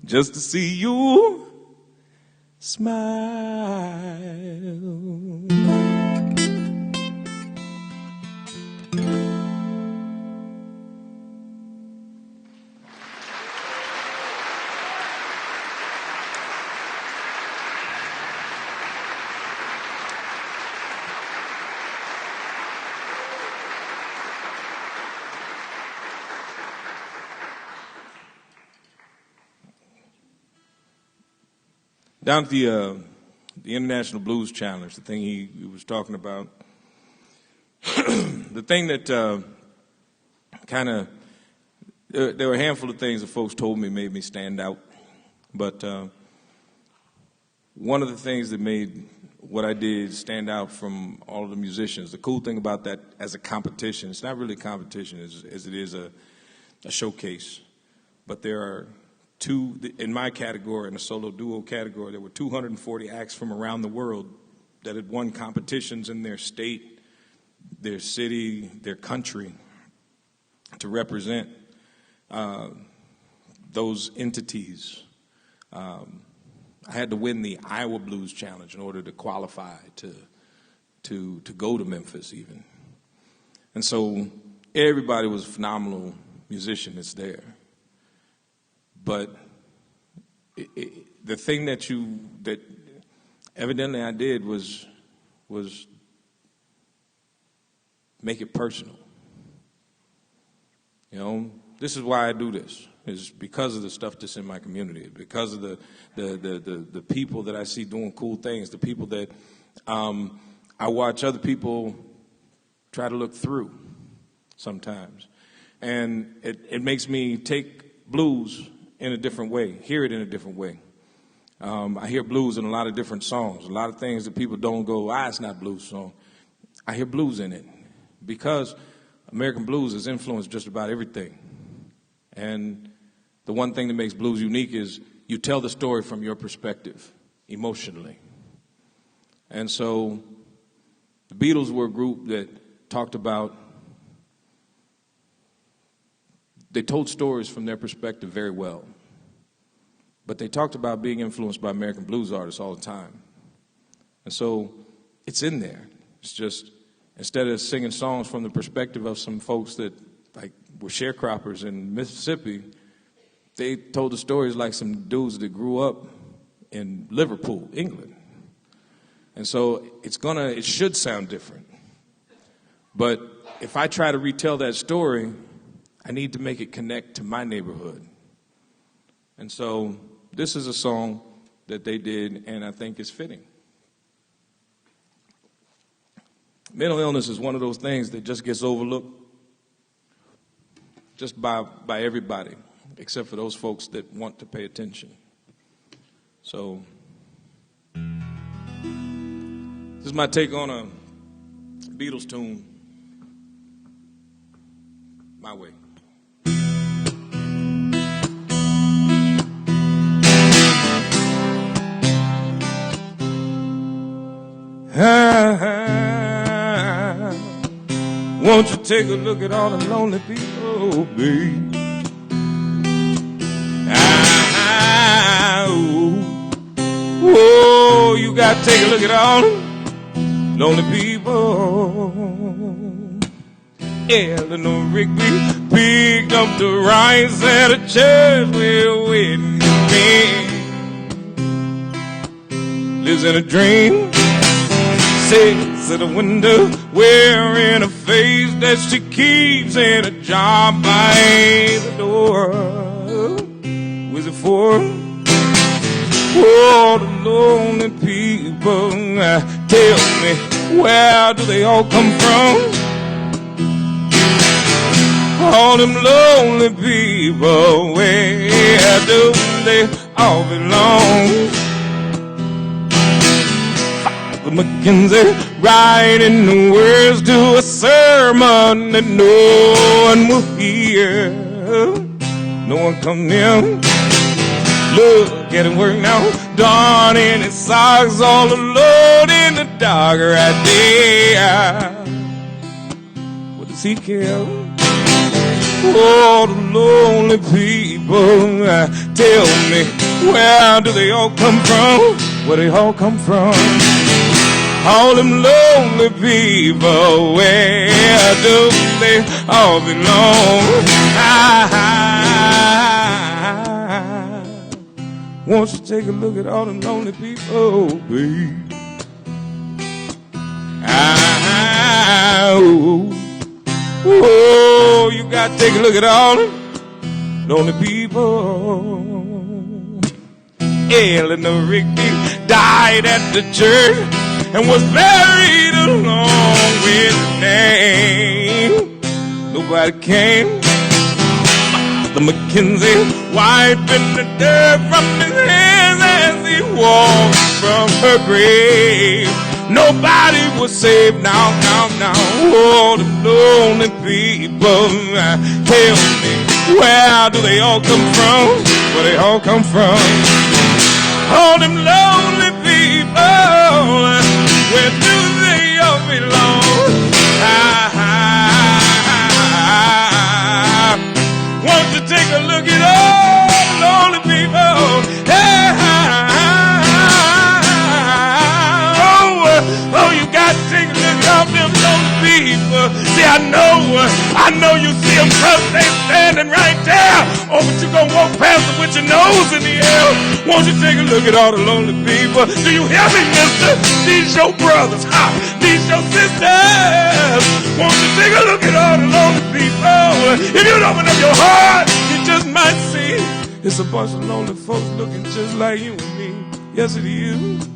Just to see you smile. Down at the International Blues Challenge, the thing he was talking about, the thing that there were a handful of things that folks told me made me stand out, but one of the things that made what I did stand out from all of the musicians, the cool thing about that as a competition, it's not really a competition as it is a showcase, but there are two, in my category, in the solo duo category, there were 240 acts from around the world that had won competitions in their state, their city, their country to represent those entities. I had to win the Iowa Blues Challenge in order to qualify to go to Memphis even. And so everybody was a phenomenal musician that's there. But the thing that evidently I did was make it personal. You know, this is why I do this. It's because of the stuff that's in my community, because of the people that I see doing cool things, the people that I watch other people try to look through sometimes. And it makes me take blues in a different way, hear it in a different way. I hear blues in a lot of different songs, a lot of things that people don't go, it's not a blues song. I hear blues in it because American blues has influenced just about everything. And the one thing that makes blues unique is you tell the story from your perspective, emotionally. And so the Beatles were a group that talked about, they told stories from their perspective very well. But they talked about being influenced by American blues artists all the time. And so it's in there. It's just, instead of singing songs from the perspective of some folks that like were sharecroppers in Mississippi, they told the stories like some dudes that grew up in Liverpool, England. And so it should sound different. But if I try to retell that story, I need to make it connect to my neighborhood. And so this is a song that they did, and I think is fitting. Mental illness is one of those things that just gets overlooked just by everybody, except for those folks that want to pay attention. So this is my take on a Beatles tune, My Way. Won't you take a look at all the lonely people, babe? Oh, you got to take a look at all the lonely people. Eleanor Rigby picked up the rice at a church where wedding men. Lives in a dream, sits at a window wearing a face that she keeps in a jar by the door. Who is it for? Oh, the lonely people. Tell me, where do they all come from? All them lonely people, where do they all belong? Father McKenzie writing the words to a sermon that no one will hear. No one come near. Look at him work now, donning his socks all alone in the dark right there. What does he care? Oh, the lonely people, tell me, where do they all come from? Where they all come from? All them lonely people, where do they all belong? Won't you take a look at all them lonely people, babe? Oh, you got to take a look at all them lonely people. Eleanor Rigby died at the church and was buried along with his name. Nobody came. The McKenzie wiping the dirt from his hands as he walked from her grave. Nobody was saved now. Oh, the lonely people, tell me, where do they all come from? Where they all come from? All them lonely people, where do they all belong? Won't you take a look at all the lonely people? Oh, you got to take a look at all them lonely people. See, I know you see them cause they standing right there. Oh, but you gonna walk past them with your nose in the air. Won't you take a look at all the lonely people? Do you hear me, mister? These your brothers, these your sisters. Won't you take a look at all the lonely people? If you open up your heart, you just might see it's a bunch of lonely folks looking just like you and me. Yes, it is.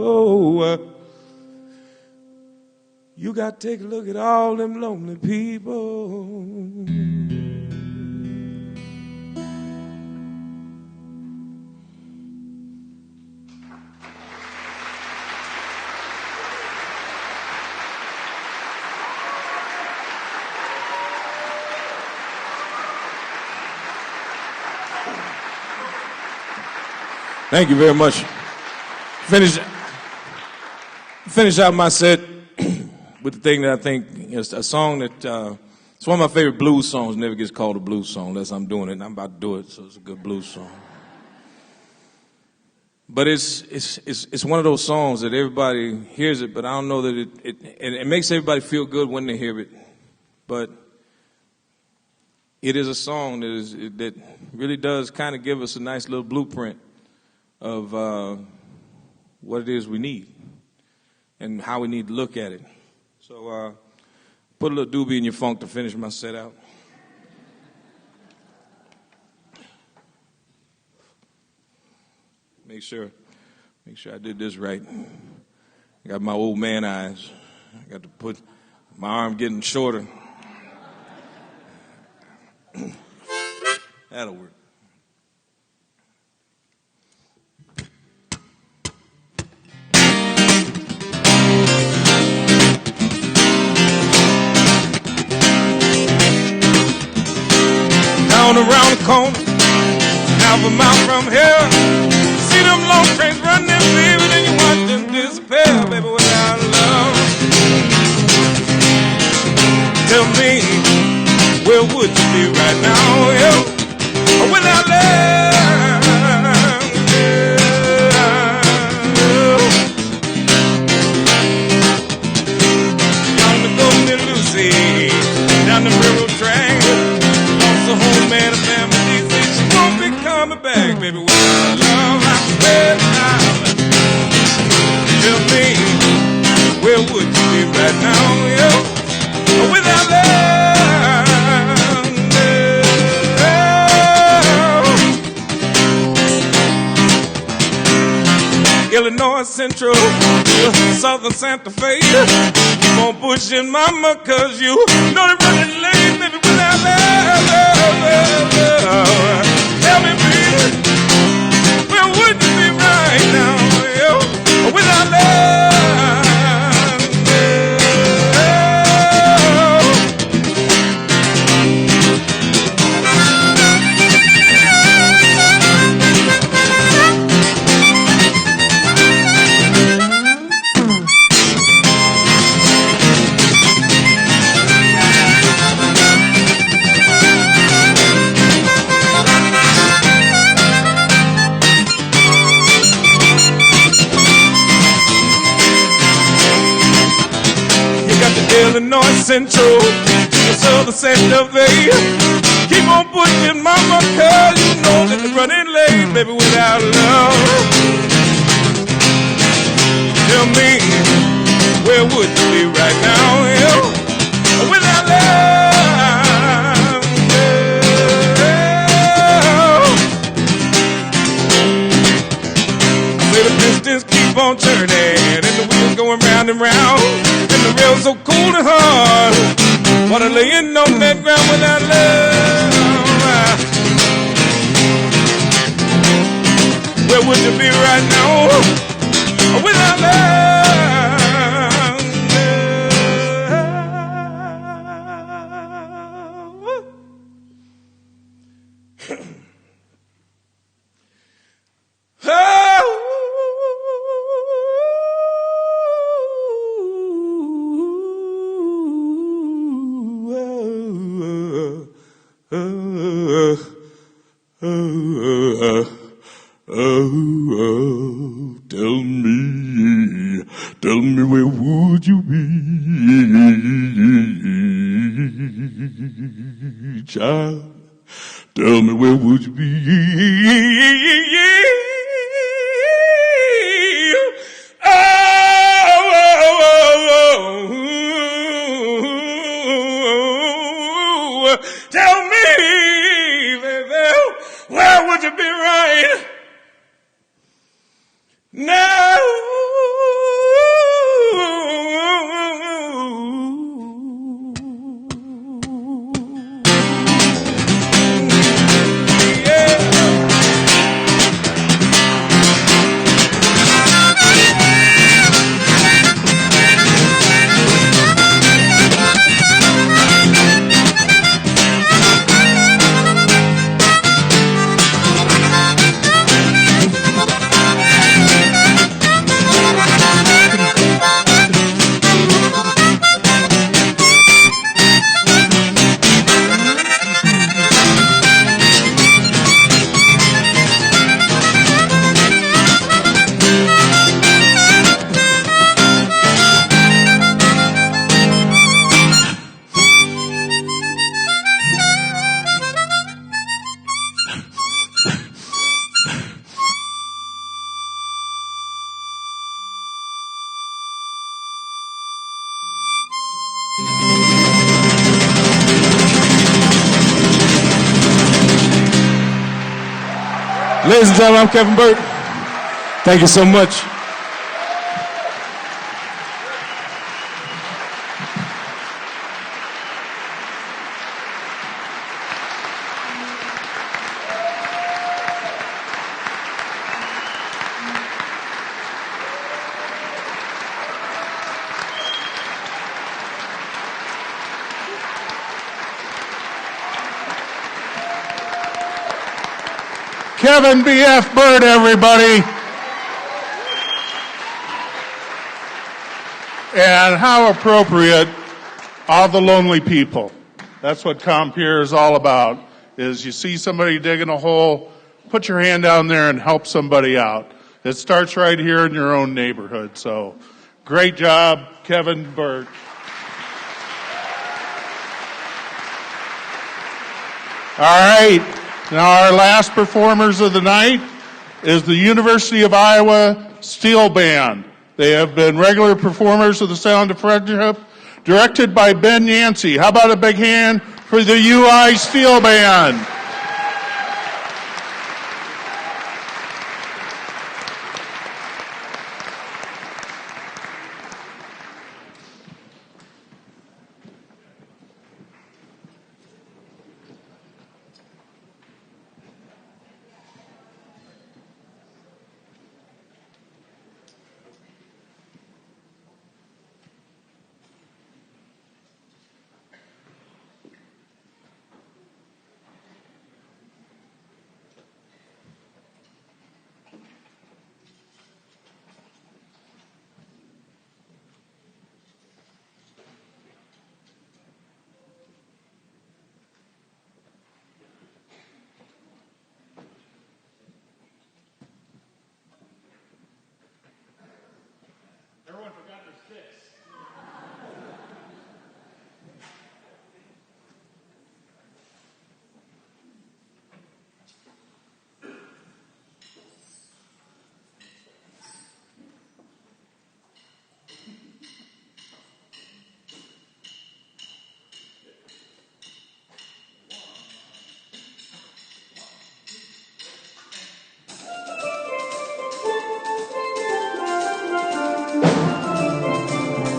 Oh, you got to take a look at all them lonely people. Thank you very much. Finish out my set with the thing that I think is a song that it's one of my favorite blues songs. Never gets called a blues song unless I'm doing it, and I'm about to do it, so it's a good blues song. But it's one of those songs that everybody hears it, but I don't know that it makes everybody feel good when they hear it. But it is a song that really does kind of give us a nice little blueprint of what it is we need and how we need to look at it. So put a little doobie in your funk to finish my set out. Make sure I did this right. I got my old man eyes. I got to put my arm getting shorter. That'll work. Down around the corner, half a mile from here, see them long trains running, baby, then you watch them disappear, baby, without love. Tell me, where would you be right now, yeah? Without love, yeah. Illinois Central to Southern Santa Fe. Keep on pushing, mama, cause you know they're running late, baby, without love. Tell me, baby, where would you be right now, yeah, without love? Illinois Central to Southern Santa Fe. Keep on pushing, mama, cause you know that they're running late, baby, without love. Tell me, where would you be right now, yeah, without love? I say the pistons keep on turning and the wheels going round and round. The rail's so cold and hard, water laying on that ground without love. Where would you be right now without Tell me, where would you be, child? Tell me, where would you be? Tell me, baby, where would you be right now? Ladies and gentlemen, I'm Kevin Burt. Thank you so much. Kevin B.F. Burt, everybody. And how appropriate, all the lonely people. That's what Compeer is all about, is you see somebody digging a hole, put your hand down there and help somebody out. It starts right here in your own neighborhood. So great job, Kevin Burt. All right. Now our last performers of the night is the University of Iowa Steel Band. They have been regular performers of the Sound of Friendship, directed by Ben Yancey. How about a big hand for the UI Steel Band?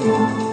Okay.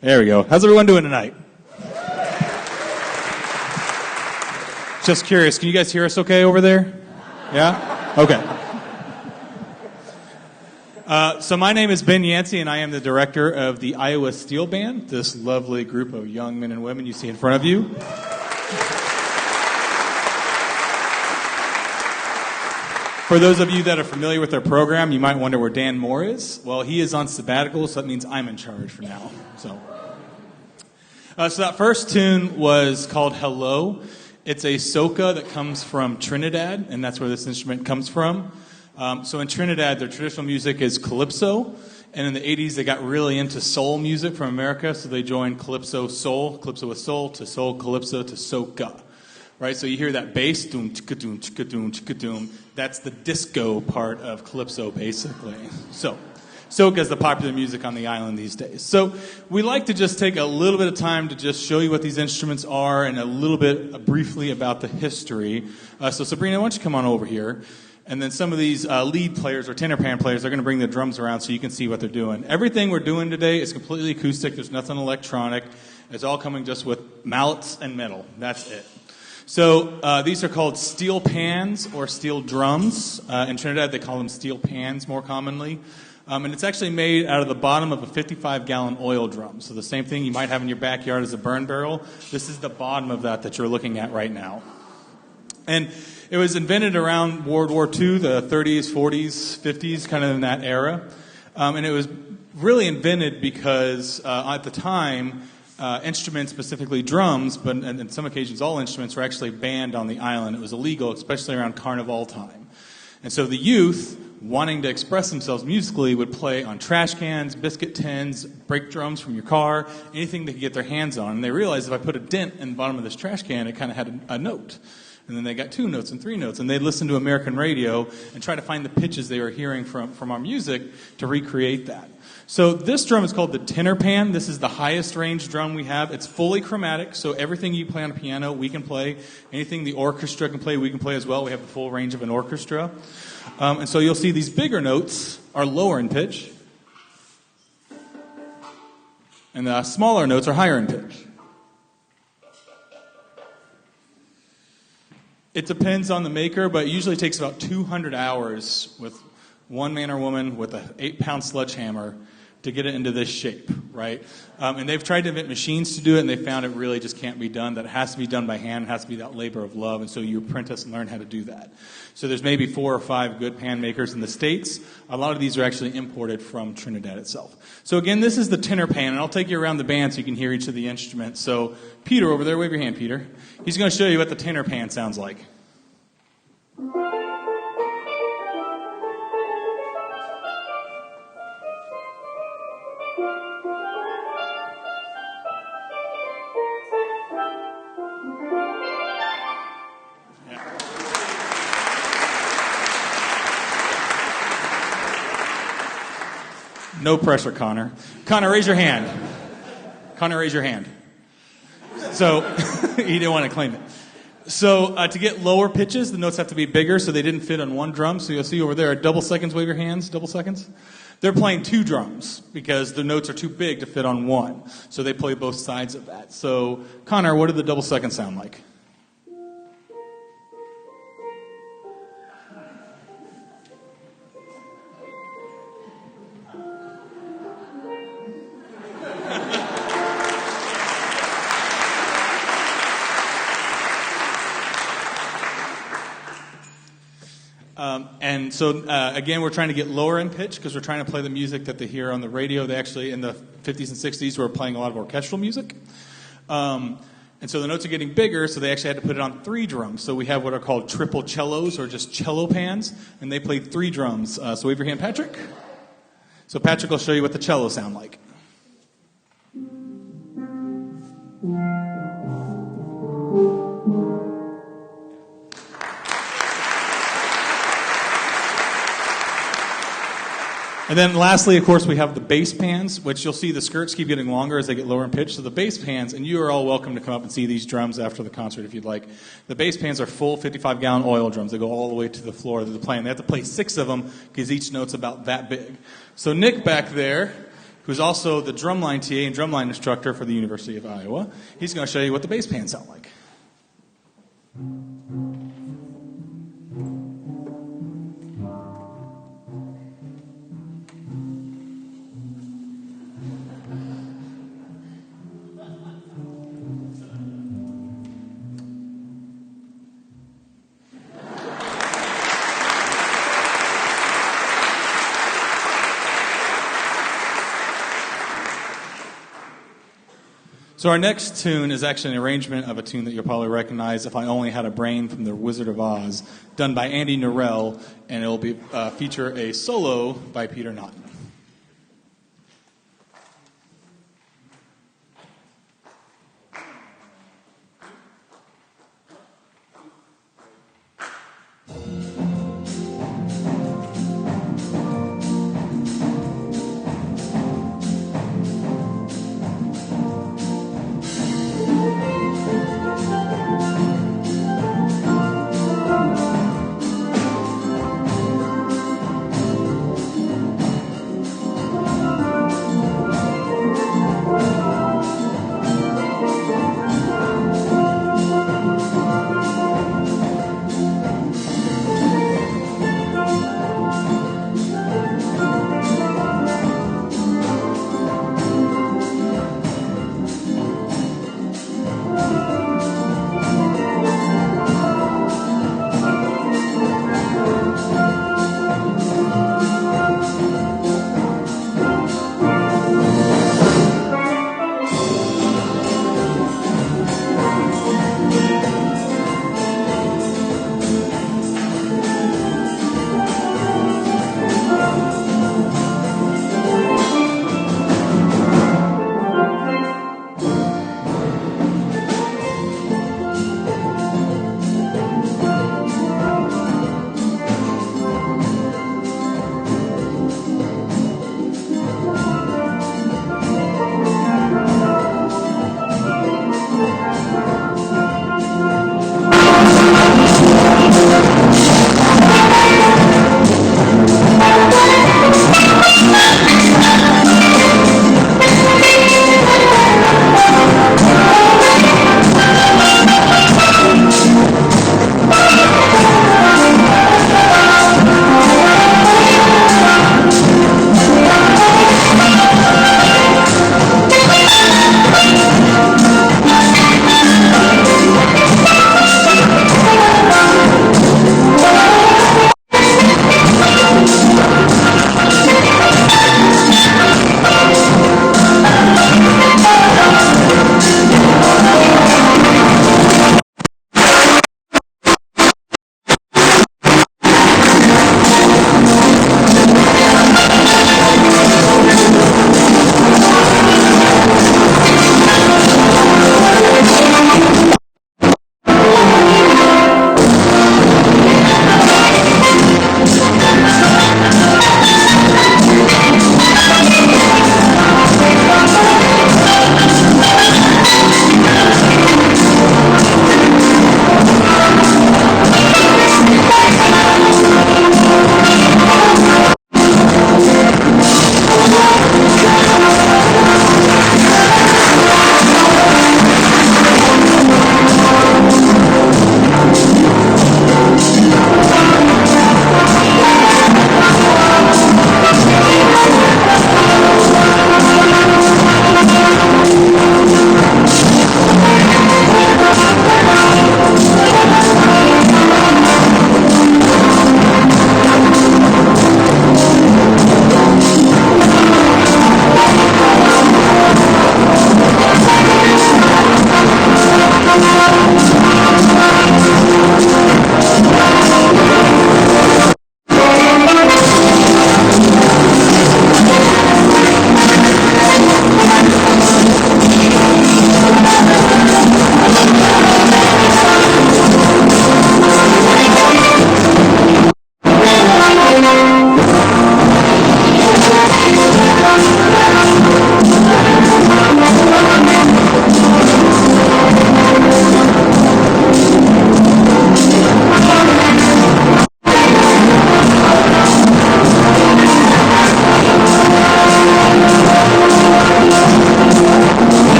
There we go. How's everyone doing tonight? Just curious, can you guys hear us okay over there? Yeah? Okay. So my name is Ben Yancey, and I am the director of the Iowa Steel Band, this lovely group of young men and women you see in front of you. For those of you that are familiar with our program, you might wonder where Dan Moore is. Well, he is on sabbatical, so that means I'm in charge for now. So that first tune was called Hello. It's a soca that comes from Trinidad, and that's where this instrument comes from. So in Trinidad, their traditional music is calypso, and in the 80s they got really into soul music from America, so they joined calypso with soul, to soul calypso, to soca. Right, so you hear that bass, doom, chicka doom, chicka doom, chicka doom. That's the disco part of calypso, basically. So, soca is the popular music on the island these days. So, we like to just take a little bit of time to just show you what these instruments are and a little bit briefly about the history. So, Sabrina, why don't you come on over here? And then some of these lead players or tenor pan players are going to bring the drums around so you can see what they're doing. Everything we're doing today is completely acoustic. There's nothing electronic. It's all coming just with mallets and metal. That's it. So these are called steel pans or steel drums. In Trinidad, they call them steel pans more commonly. And it's actually made out of the bottom of a 55-gallon oil drum. So the same thing you might have in your backyard as a burn barrel. This is the bottom of that you're looking at right now. And it was invented around World War II, the 30s, 40s, 50s, kind of in that era. And it was really invented because at the time, instruments, specifically drums, but in some occasions all instruments, were actually banned on the island. It was illegal, especially around Carnival time. And so the youth, wanting to express themselves musically, would play on trash cans, biscuit tins, brake drums from your car, anything they could get their hands on. And they realized if I put a dent in the bottom of this trash can, it kind of had a note. And then they got 2 notes and 3 notes. And they'd listen to American radio and try to find the pitches they were hearing from our music to recreate that. So this drum is called the tenor pan. This is the highest range drum we have. It's fully chromatic, so everything you play on a piano, we can play. Anything the orchestra can play, we can play as well. We have the full range of an orchestra. And so you'll see these bigger notes are lower in pitch. And the smaller notes are higher in pitch. It depends on the maker, but it usually takes about 200 hours with one man or woman with an 8-pound sledgehammer to get it into this shape, right? And they've tried to invent machines to do it, and they found it really just can't be done, that it has to be done by hand, it has to be that labor of love, and so you apprentice and learn how to do that. So there's maybe 4 or 5 good pan makers in the States. A lot of these are actually imported from Trinidad itself. So again, this is the tenor pan, and I'll take you around the band so you can hear each of the instruments. So Peter over there, wave your hand, Peter. He's going to show you what the tenor pan sounds like. No pressure, Connor. Connor, raise your hand. Connor, raise your hand. So, he didn't want to claim it. So, to get lower pitches, the notes have to be bigger, so they didn't fit on one drum. So you'll see over there, double seconds, wave your hands, double seconds. They're playing 2 drums because the notes are too big to fit on one. So they play both sides of that. So, Connor, what did the double seconds sound like? And so, again, we're trying to get lower in pitch because we're trying to play the music that they hear on the radio. They actually, in the 50s and 60s, were playing a lot of orchestral music. And so the notes are getting bigger, so they actually had to put it on 3 drums. So we have what are called triple cellos, or just cello pans, and they played 3 drums. So wave your hand, Patrick. So Patrick will show you what the cellos sound like. And then lastly, of course, we have the bass pans, which you'll see the skirts keep getting longer as they get lower in pitch. So the bass pans, and you are all welcome to come up and see these drums after the concert if you'd like. The bass pans are full 55-gallon oil drums. They go all the way to the floor of the plane. They have to play 6 of them because each note's about that big. So Nick back there, who's also the drumline TA and drumline instructor for the University of Iowa, he's going to show you what the bass pans sound like. So our next tune is actually an arrangement of a tune that you'll probably recognize, If I Only Had a Brain, from The Wizard of Oz, done by Andy Norell, and it will be feature a solo by Peter Naughton.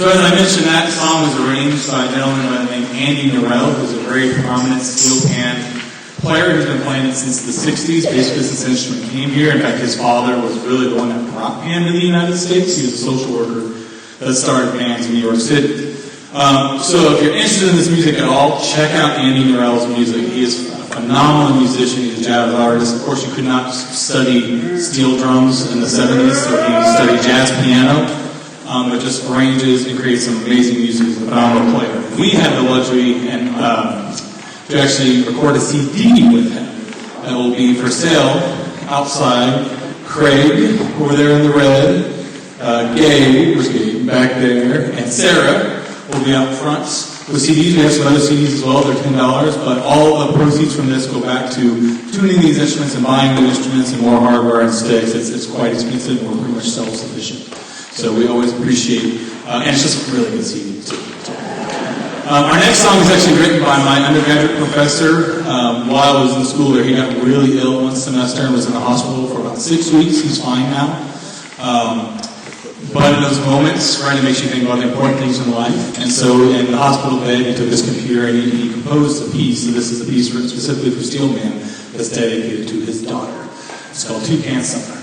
So as I mentioned, that song was arranged by a gentleman by the name Andy Norell, who's a very prominent steel pan player who's been playing it since the 60s, basically since the instrument came here. In fact, his father was really the one that brought pan to the United States. He was a social worker that started bands in New York City. So if you're interested in this music at all, check out Andy Norell's music. He is a phenomenal musician. He's a jazz artist. Of course, you could not study steel drums in the 70s, so he studied jazz piano. But just arranges and creates some amazing music. He's a phenomenal player. We had the luxury to actually record a CD with him that will be for sale outside. Craig, over there in the red, Gabe, where's Gabe, back there, and Sarah will be out front with CDs. We have some other CDs as well. They're $10, but all the proceeds from this go back to tuning these instruments and buying new instruments and more hardware and sticks. It's quite expensive. We're pretty much self-sufficient. So we always appreciate, and it's just a really good CD too. Our next song is actually written by my undergraduate professor. While I was in school there, he got really ill one semester and was in the hospital for about 6 weeks. He's fine now. But in those moments, right, it makes you think about the important things in life. And so in the hospital bed, he took his computer and he composed a piece. So this is a piece written specifically for Steelman that's dedicated to his daughter. It's called Toucan Summer.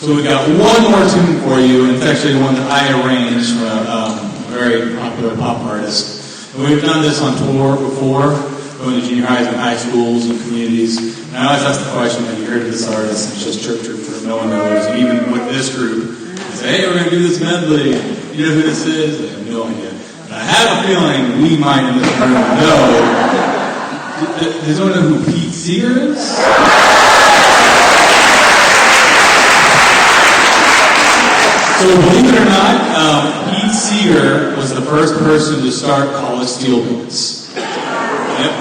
So we've got one more tune for you, and it's actually one that I arranged from a very popular pop artist. And we've done this on tour before, going to junior highs and high schools and communities. And I always ask the question, have you heard of this artist? And it's just chirp, chirp, chirp, no one knows. And even with this group, they say, hey, we're going to do this medley. You know who this is? I have no idea. But I have a feeling we might in this room know. Does anyone know who Pete Seeger is? So believe it or not, Pete Seeger was the first person to start college steel bands.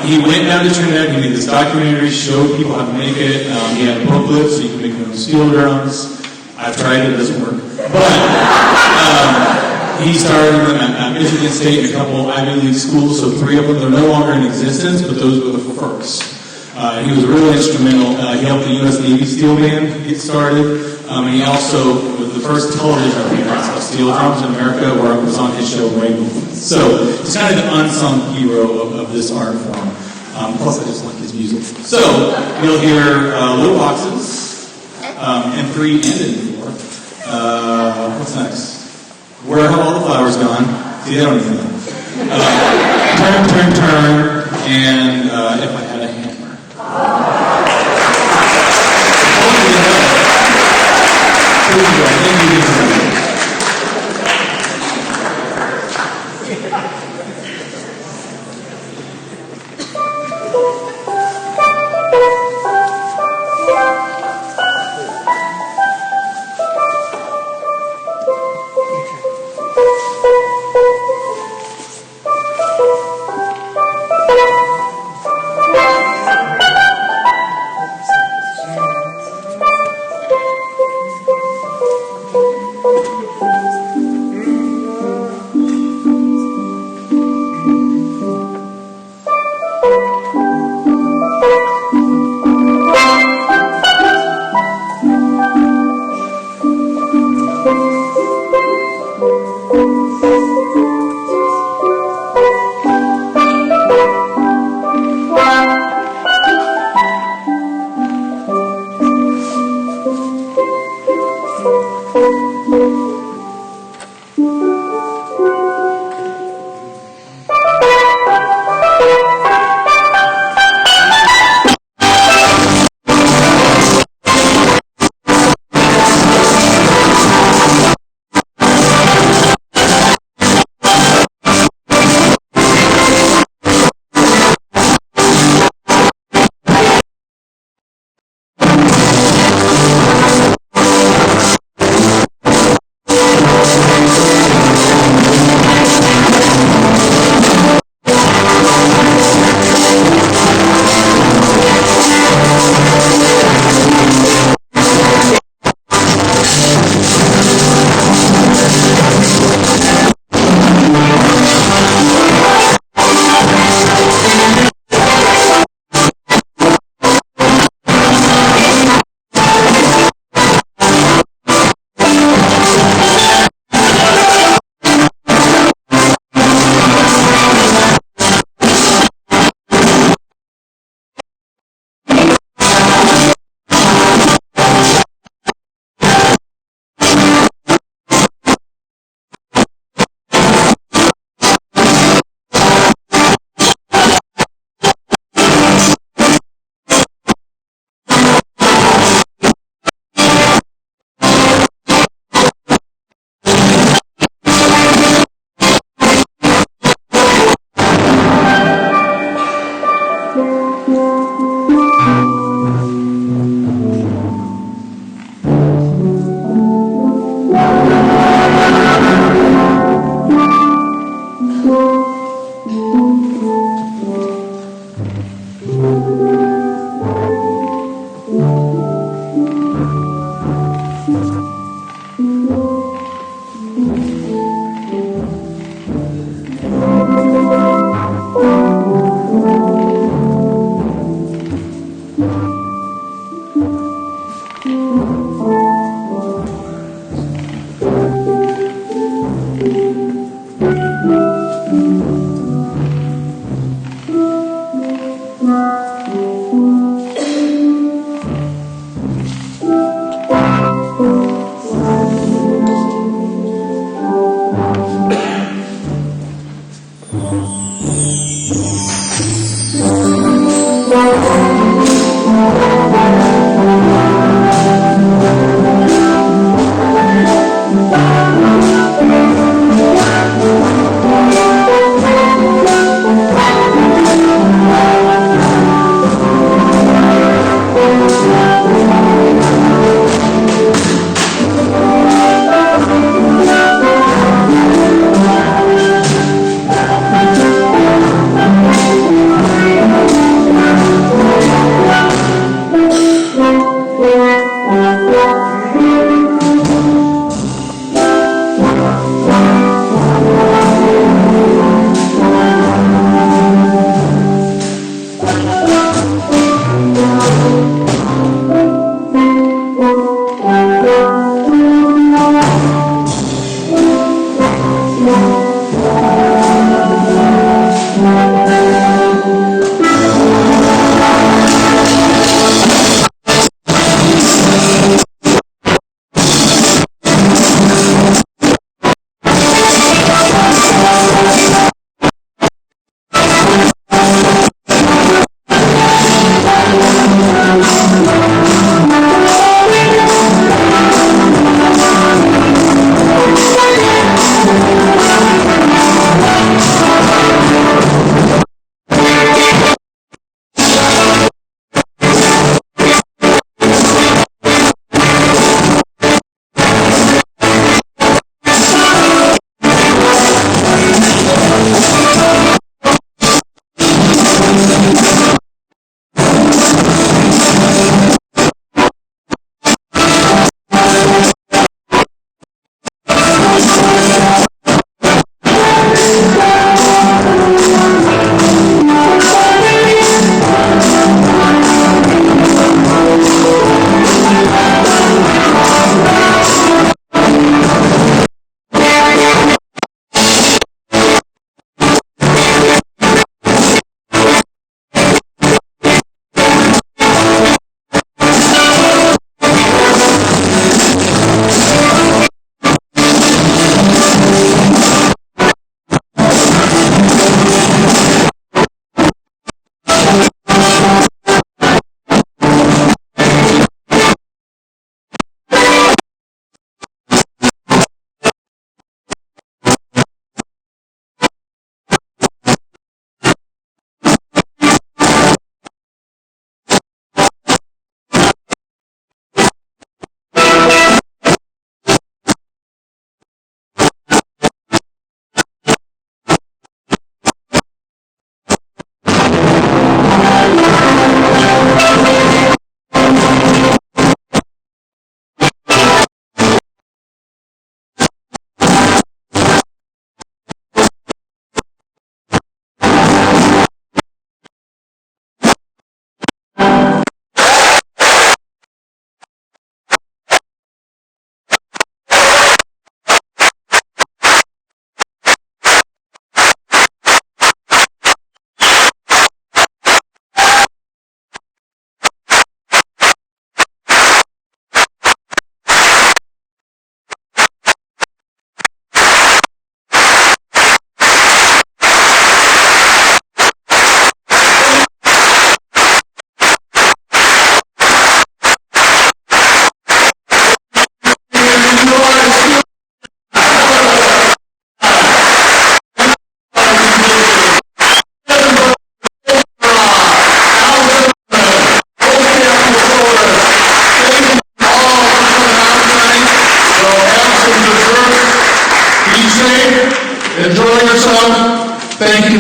He went down to Trinidad, he made this documentary, showed people how to make it. He had booklets so you can make your own steel drums. I've tried it, it doesn't work. But he started them at Michigan State and a couple Ivy League schools, so 3 of them, they're no longer in existence, but those were the first. He was really instrumental. He helped the U.S. Navy Steel Band get started. And he also was the first television appearance of steel drums in America, where it was on his show Rainbow. So he's kind of the unsung hero of this art form. Plus, I just like his music. So you'll hear Little Boxes, and 3 and in 4. What's next? Where Have All the Flowers Gone? See, I don't even know. Turn, Turn, Turn, and If I Had a Hammer.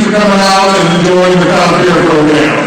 for coming out and enjoying the Compeer program.